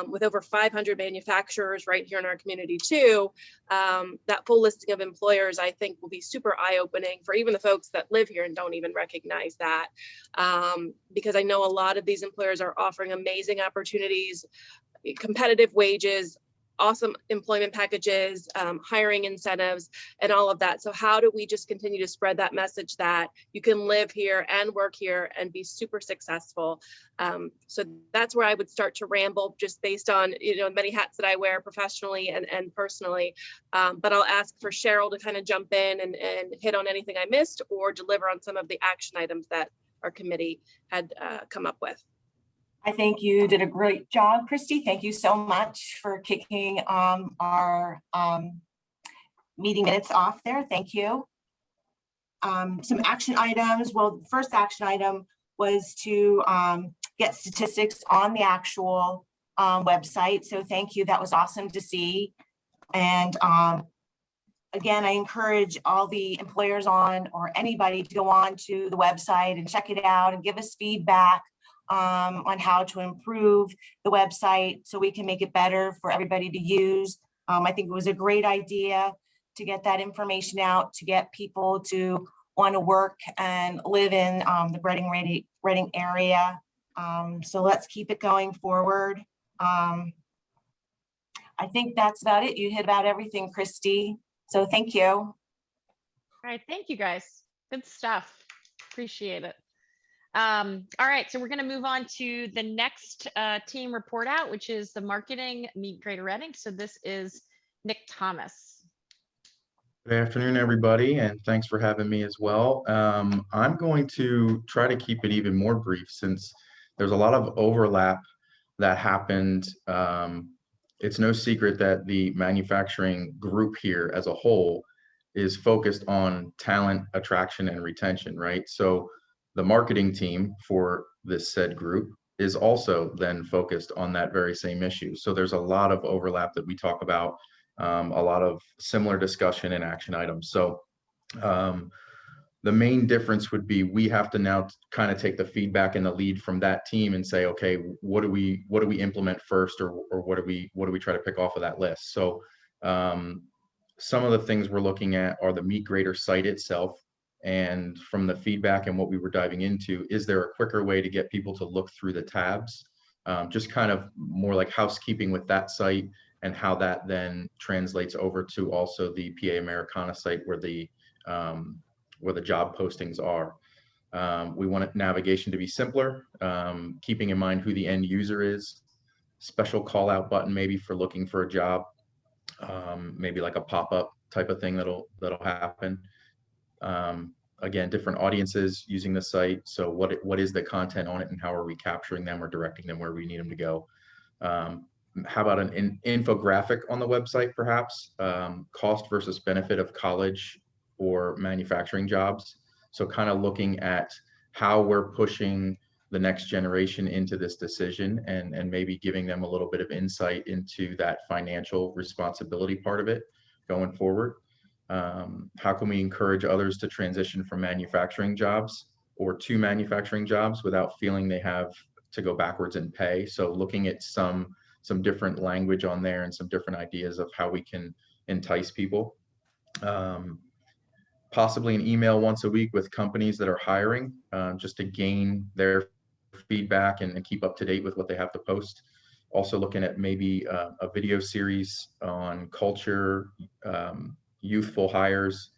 With over 500 manufacturers right here in our community too, that full listing of employers, I think, will be super eye-opening for even the folks that live here and don't even recognize that. Because I know a lot of these employers are offering amazing opportunities, competitive wages, awesome employment packages, hiring incentives, and all of that. So how do we just continue to spread that message that you can live here and work here and be super successful? So that's where I would start to ramble, just based on, you know, many hats that I wear professionally and personally. But I'll ask for Cheryl to kind of jump in and hit on anything I missed or deliver on some of the action items that our committee had come up with. I think you did a great job, Christy. Thank you so much for kicking our meeting minutes off there. Thank you. Some action items. Well, the first action item was to get statistics on the actual website. So thank you. That was awesome to see. And again, I encourage all the employers or anybody to go on to the website and check it out and give us feedback on how to improve the website so we can make it better for everybody to use. I think it was a great idea to get that information out, to get people to want to work and live in the Reading area. So let's keep it going forward. I think that's about it. You hit about everything, Christy. So thank you. All right, thank you guys. Good stuff. Appreciate it. All right, so we're going to move on to the next team report out, which is the marketing Meet Greater Reading. So this is Nick Thomas. Good afternoon, everybody, and thanks for having me as well. I'm going to try to keep it even more brief since there's a lot of overlap that happened. It's no secret that the manufacturing group here as a whole is focused on talent attraction and retention, right? So the marketing team for this said group is also then focused on that very same issue. So there's a lot of overlap that we talk about, a lot of similar discussion and action items. So the main difference would be we have to now kind of take the feedback and the lead from that team and say, okay, what do we implement first, or what do we try to pick off of that list? So some of the things we're looking at are the Meet Greater site itself. And from the feedback and what we were diving into, is there a quicker way to get people to look through the tabs? Just kind of more like housekeeping with that site and how that then translates over to also the PA Americana site where the job postings are. We want navigation to be simpler, keeping in mind who the end user is, special call out button maybe for looking for a job, maybe like a pop-up type of thing that'll happen. Again, different audiences using the site. So what is the content on it and how are we capturing them or directing them where we need them to go? How about an infographic on the website, perhaps? Cost versus benefit of college or manufacturing jobs. So kind of looking at how we're pushing the next generation into this decision and maybe giving them a little bit of insight into that financial responsibility part of it going forward. How can we encourage others to transition from manufacturing jobs or to manufacturing jobs without feeling they have to go backwards in pay? So looking at some different language on there and some different ideas of how we can entice people. Possibly an email once a week with companies that are hiring, just to gain their feedback and keep up to date with what they have to post. Also looking at maybe a video series on culture, youthful hires,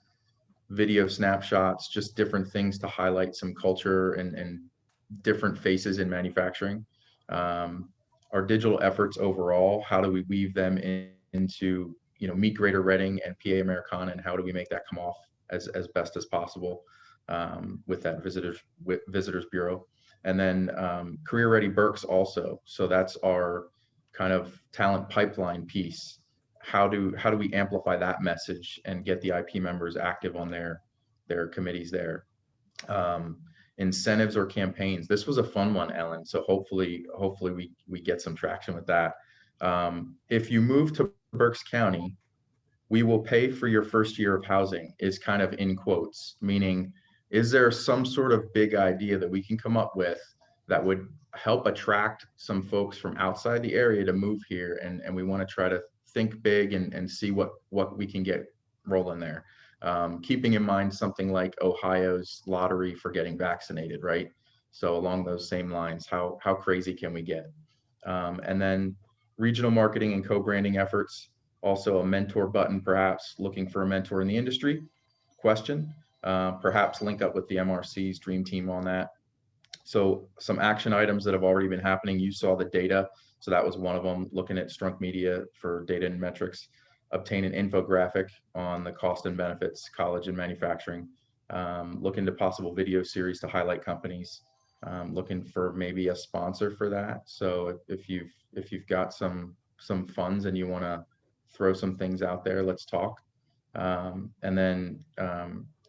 video snapshots, just different things to highlight some culture and different faces in manufacturing. Our digital efforts overall, how do we weave them into, Meet Greater Reading and PA Americana, and how do we make that come off as best as possible with that visitors bureau. And then Career Ready Berks also. So that's our kind of talent pipeline piece. How do we amplify that message and get the IP members active on their committees there? Incentives or campaigns. This was a fun one, Ellen. So hopefully we get some traction with that. If you move to Berks County, we will pay for your first year of housing, is kind of in quotes, meaning, is there some sort of big idea that we can come up with that would help attract some folks from outside the area to move here? And we want to try to think big and see what we can get rolling there. Keeping in mind something like Ohio's lottery for getting vaccinated, right? So along those same lines, how crazy can we get? And then regional marketing and co-branding efforts. Also a mentor button, perhaps looking for a mentor in the industry question, perhaps link up with the MRC's dream team on that. So some action items that have already been happening. You saw the data. So that was one of them, looking at Strunk Media for data and metrics, obtain an infographic on the cost and benefits, college and manufacturing, look into possible video series to highlight companies, looking for maybe a sponsor for that. So if you've got some funds and you want to throw some things out there, let's talk. And then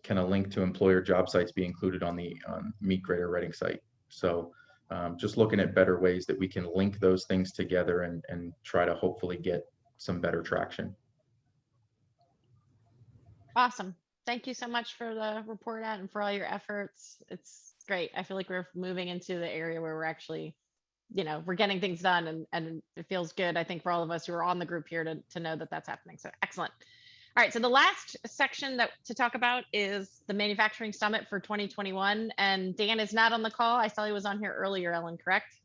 can a link to employer job sites be included on the Meet Greater Reading site? So just looking at better ways that we can link those things together and try to hopefully get some better traction. Awesome. Thank you so much for the report out and for all your efforts. It's great. I feel like we're moving into the area where we're actually, we're getting things done, and it feels good, I think, for all of us who are on the group here to know that that's happening. So excellent. All right, so the last section to talk about is the Manufacturing Summit for 2021. And Dan is not on the call. I saw he was on here earlier, Ellen, correct?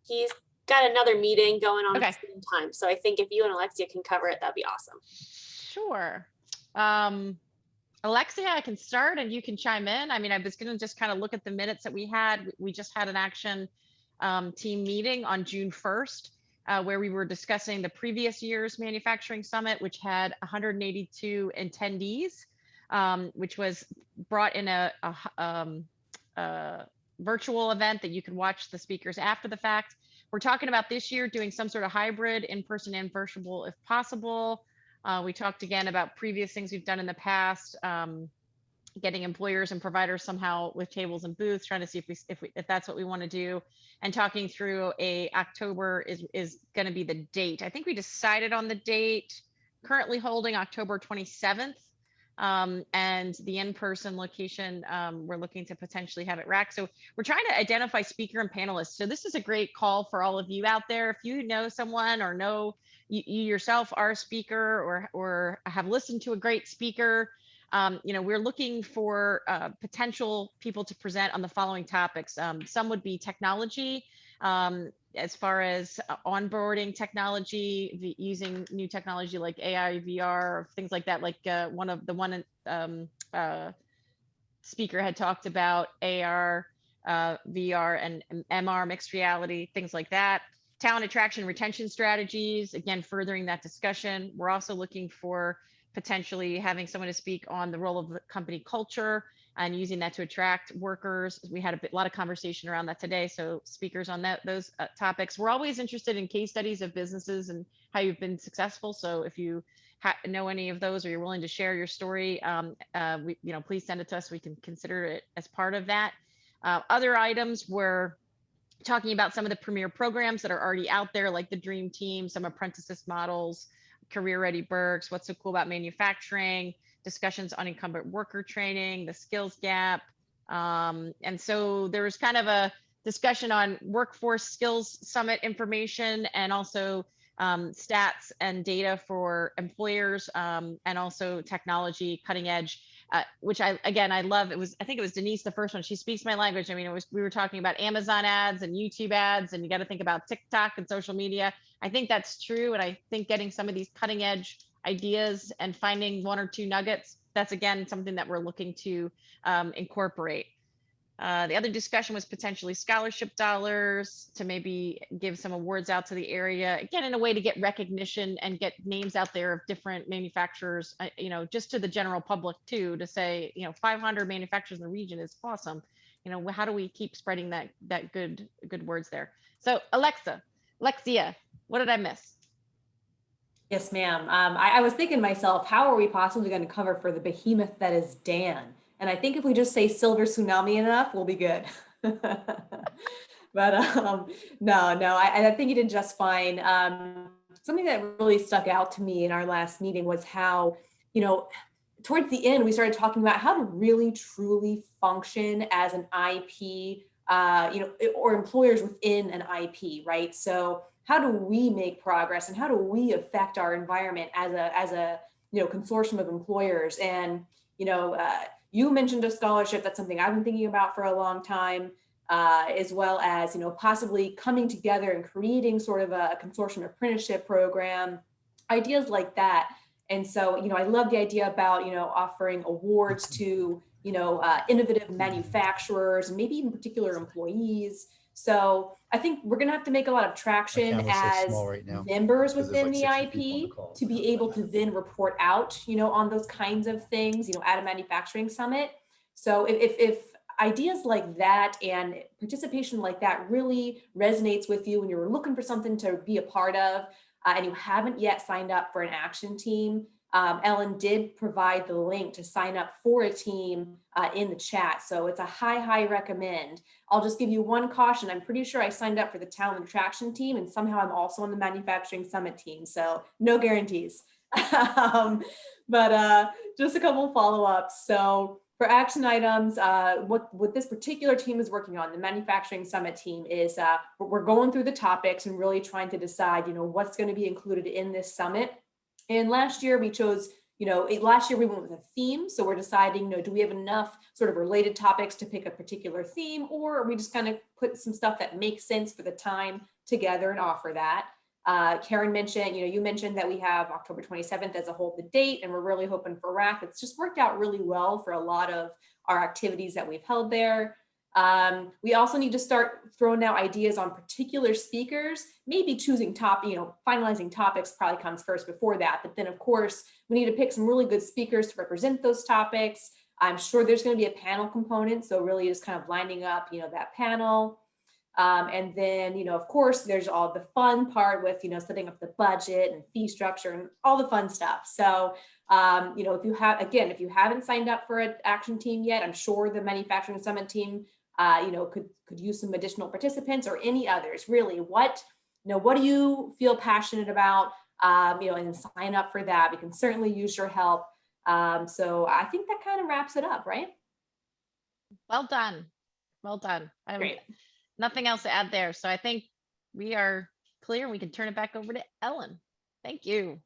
He's got another meeting going on Okay. at the same time. So I think if you and Alexia can cover it, that'd be awesome. Sure. Alexia, I can start and you can chime in. I mean, I was going to just kind of look at the minutes that we had. We just had an action team meeting on June 1st, where we were discussing the previous year's Manufacturing Summit, which had 182 attendees, which was brought in a virtual event that you can watch the speakers after the fact. We're talking about this year doing some sort of hybrid, in-person and virtual if possible. We talked again about previous things we've done in the past, getting employers and providers somehow with tables and booths, trying to see if that's what we want to do, and talking through October is going to be the date. I think we decided on the date, currently holding October 27th, and the in-person location, we're looking to potentially have it racked. So we're trying to identify speaker and panelists. So this is a great call for all of you out there. If you know someone or know you yourself are a speaker or have listened to a great speaker, we're looking for potential people to present on the following topics. Some would be technology, as far as onboarding technology, using new technology like AI, VR, or things like that. Like one speaker had talked about AR, VR, and MR, mixed reality, things like that. Talent attraction, retention strategies, again, furthering that discussion. We're also looking for potentially having someone to speak on the role of the company culture and using that to attract workers. We had a lot of conversation around that today. So speakers on those topics. We're always interested in case studies of businesses and how you've been successful. So if you know any of those or you're willing to share your story, please send it to us. We can consider it as part of that. Other items were talking about some of the premier programs that are already out there, like the Dream Team, some apprenticeship models, career ready Berks, what's so cool about manufacturing, discussions on incumbent worker training, the skills gap. And so there was kind of a discussion on workforce skills summit information and also stats and data for employers and also technology, cutting edge, which I love. I think it was Denise, the first one. She speaks my language. I mean, we were talking about Amazon ads and YouTube ads, and you got to think about TikTok and social media. I think that's true. And I think getting some of these cutting edge ideas and finding one or two nuggets, that's again, something that we're looking to incorporate. The other discussion was potentially scholarship dollars to maybe give some awards out to the area, again, in a way to get recognition and get names out there of different manufacturers, just to the general public too, to say, 500 manufacturers in the region is awesome. How do we keep spreading that good words there? So Alexia, what did I miss? Yes, ma'am. I was thinking to myself, how are we possibly going to cover for the behemoth that is Dan? And I think if we just say silver tsunami enough, we'll be good. But no, I think you did just fine. Something that really stuck out to me in our last meeting was how, towards the end, we started talking about how to really truly function as an IP, or employers within an IP, right? So how do we make progress and how do we affect our environment as a consortium of employers? And, you mentioned a scholarship. That's something I've been thinking about for a long time, as well as, possibly coming together and creating sort of a consortium apprenticeship program, ideas like that. And so, I love the idea about, offering awards to, innovative manufacturers and maybe even particular employees. So I think we're going to have to make a lot of traction as members within the IP to be able to then report out, on those kinds of things, at a manufacturing summit. So if ideas like that and participation like that really resonates with you and you're looking for something to be a part of, and you haven't yet signed up for an action team, Ellen did provide the link to sign up for a team in the chat. So it's a high recommend. I'll just give you one caution. I'm pretty sure I signed up for the talent attraction team and somehow I'm also on the manufacturing summit team. So no guarantees, but just a couple follow-ups. So for action items, what this particular team is working on, the manufacturing summit team, is we're going through the topics and really trying to decide, what's going to be included in this summit. And last year we chose, last year we went with a theme. So we're deciding, do we have enough sort of related topics to pick a particular theme, or are we just kind of put some stuff that makes sense for the time together and offer that? Karen mentioned, you mentioned that we have October 27th as a hold the date, and we're really hoping for RAC. It's just worked out really well for a lot of our activities that we've held there. We also need to start throwing out ideas on particular speakers, maybe choosing finalizing topics probably comes first before that. But then of course, we need to pick some really good speakers to represent those topics. I'm sure there's going to be a panel component. So really just kind of lining up, that panel. And then, of course, there's all the fun part with, setting up the budget and fee structure and all the fun stuff. So, if you haven't signed up for an action team yet, I'm sure the manufacturing summit team, could use some additional participants or any others. Really, what do you feel passionate about? And sign up for that. We can certainly use your help. So I think that kind of wraps it up, right? Well done. Great. Nothing else to add there. So I think we are clear. We can turn it back over to Ellen. Thank you.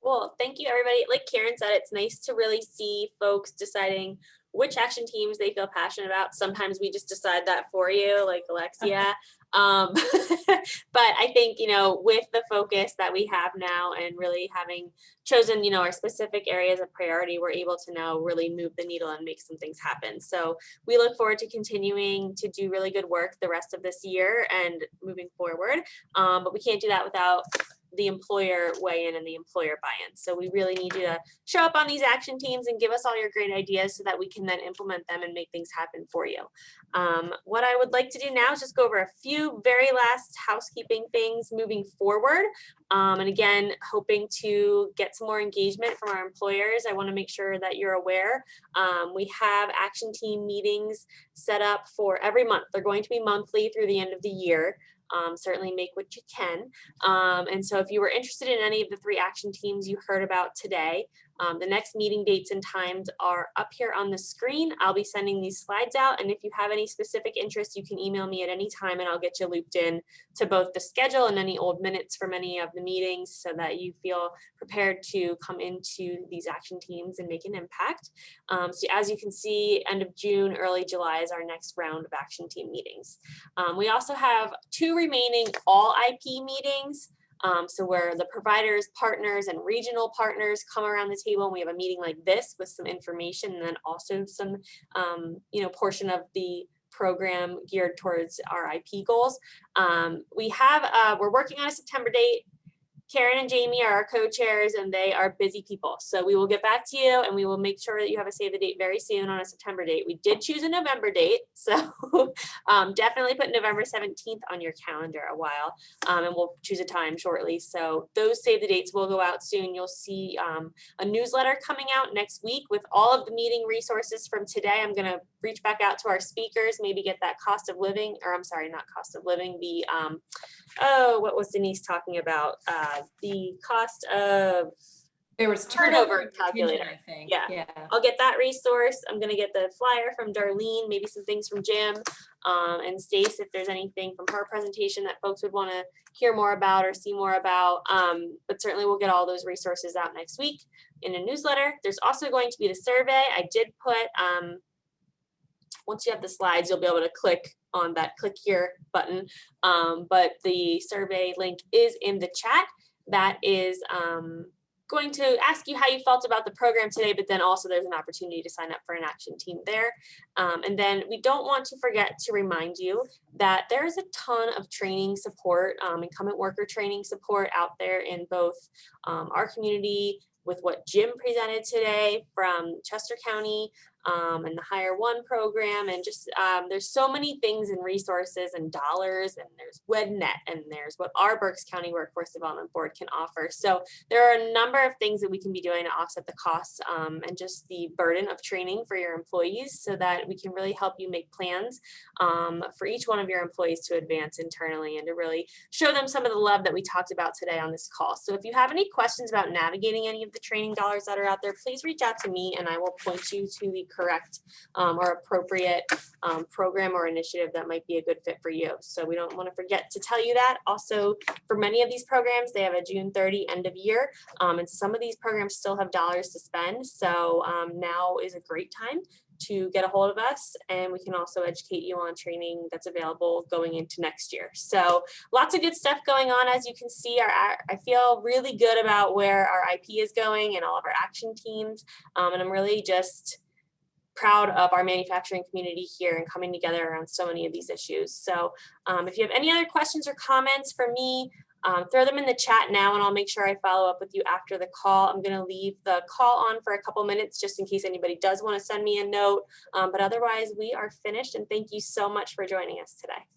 Well, thank you, everybody. Like Karen said, it's nice to really see folks deciding which action teams they feel passionate about. Sometimes we just decide that for you, like Alexia. But I think, with the focus that we have now and really having chosen, our specific areas of priority, we're able to now really move the needle and make some things happen. So we look forward to continuing to do really good work the rest of this year and moving forward. But we can't do that without the employer weigh in and the employer buy-in. So we really need you to show up on these action teams and give us all your great ideas so that we can then implement them and make things happen for you. What I would like to do now is just go over a few very last housekeeping things moving forward. And again, hoping to get some more engagement from our employers. I want to make sure that you're aware. We have action team meetings set up for every month. They're going to be monthly through the end of the year. certainly make what you can. And so if you were interested in any of the 3 action teams you heard about today, the next meeting dates and times are up here on the screen. I'll be sending these slides out, and if you have any specific interest, you can email me at any time and I'll get you looped in to both the schedule and any old minutes from any of the meetings so that you feel prepared to come into these action teams and make an impact. So as you can see, end of June, early July is our next round of action team meetings. We also have 2 remaining all IP meetings. So where the providers, partners, and regional partners come around the table and we have a meeting like this with some information and then also some, portion of the program geared towards our IP goals. We're working on a September date. Karen and Jamie are our co-chairs and they are busy people. So we will get back to you and we will make sure that you have a save the date very soon on a September date. We did choose a November date. So definitely put November 17th on your calendar a while and we'll choose a time shortly. So those save the dates will go out soon. You'll see a newsletter coming out next week with all of the meeting resources from today. I'm going to reach back out to our speakers, maybe get that cost of living, or I'm sorry, not cost of living, the what was Denise talking about? The cost of There was turnover calculator. I think. Yeah. I'll get that resource. I'm going to get the flyer from Darlene, maybe some things from Jim and Stace if there's anything from her presentation that folks would want to hear more about or see more about. But certainly we'll get all those resources out next week in a newsletter. There's also going to be the survey. I did put, once you have the slides, you'll be able to click on that click here button. But the survey link is in the chat. That is going to ask you how you felt about the program today, but then also there's an opportunity to sign up for an action team there. And then we don't want to forget to remind you that there is a ton of training support, incumbent worker training support out there in both our community with what Jim presented today from Chester County and the Hire One program, and just there's so many things and resources and dollars, and there's WedNet, and there's what our Berks County Workforce Development Board can offer. So there are a number of things that we can be doing to offset the costs and just the burden of training for your employees so that we can really help you make plans for each one of your employees to advance internally and to really show them some of the love that we talked about today on this call. So if you have any questions about navigating any of the training dollars that are out there, please reach out to me and I will point you to the correct or appropriate program or initiative that might be a good fit for you. So we don't want to forget to tell you that. Also, for many of these programs, they have a June 30 end of year, and some of these programs still have dollars to spend. So now is a great time to get a hold of us, and we can also educate you on training that's available going into next year. So lots of good stuff going on. As you can see, I feel really good about where our IP is going and all of our action teams, and I'm really just proud of our manufacturing community here and coming together around so many of these issues. So if you have any other questions or comments for me, throw them in the chat now and I'll make sure I follow up with you after the call. I'm going to leave the call on for a couple minutes just in case anybody does want to send me a note. But otherwise, we are finished, and thank you so much for joining us today.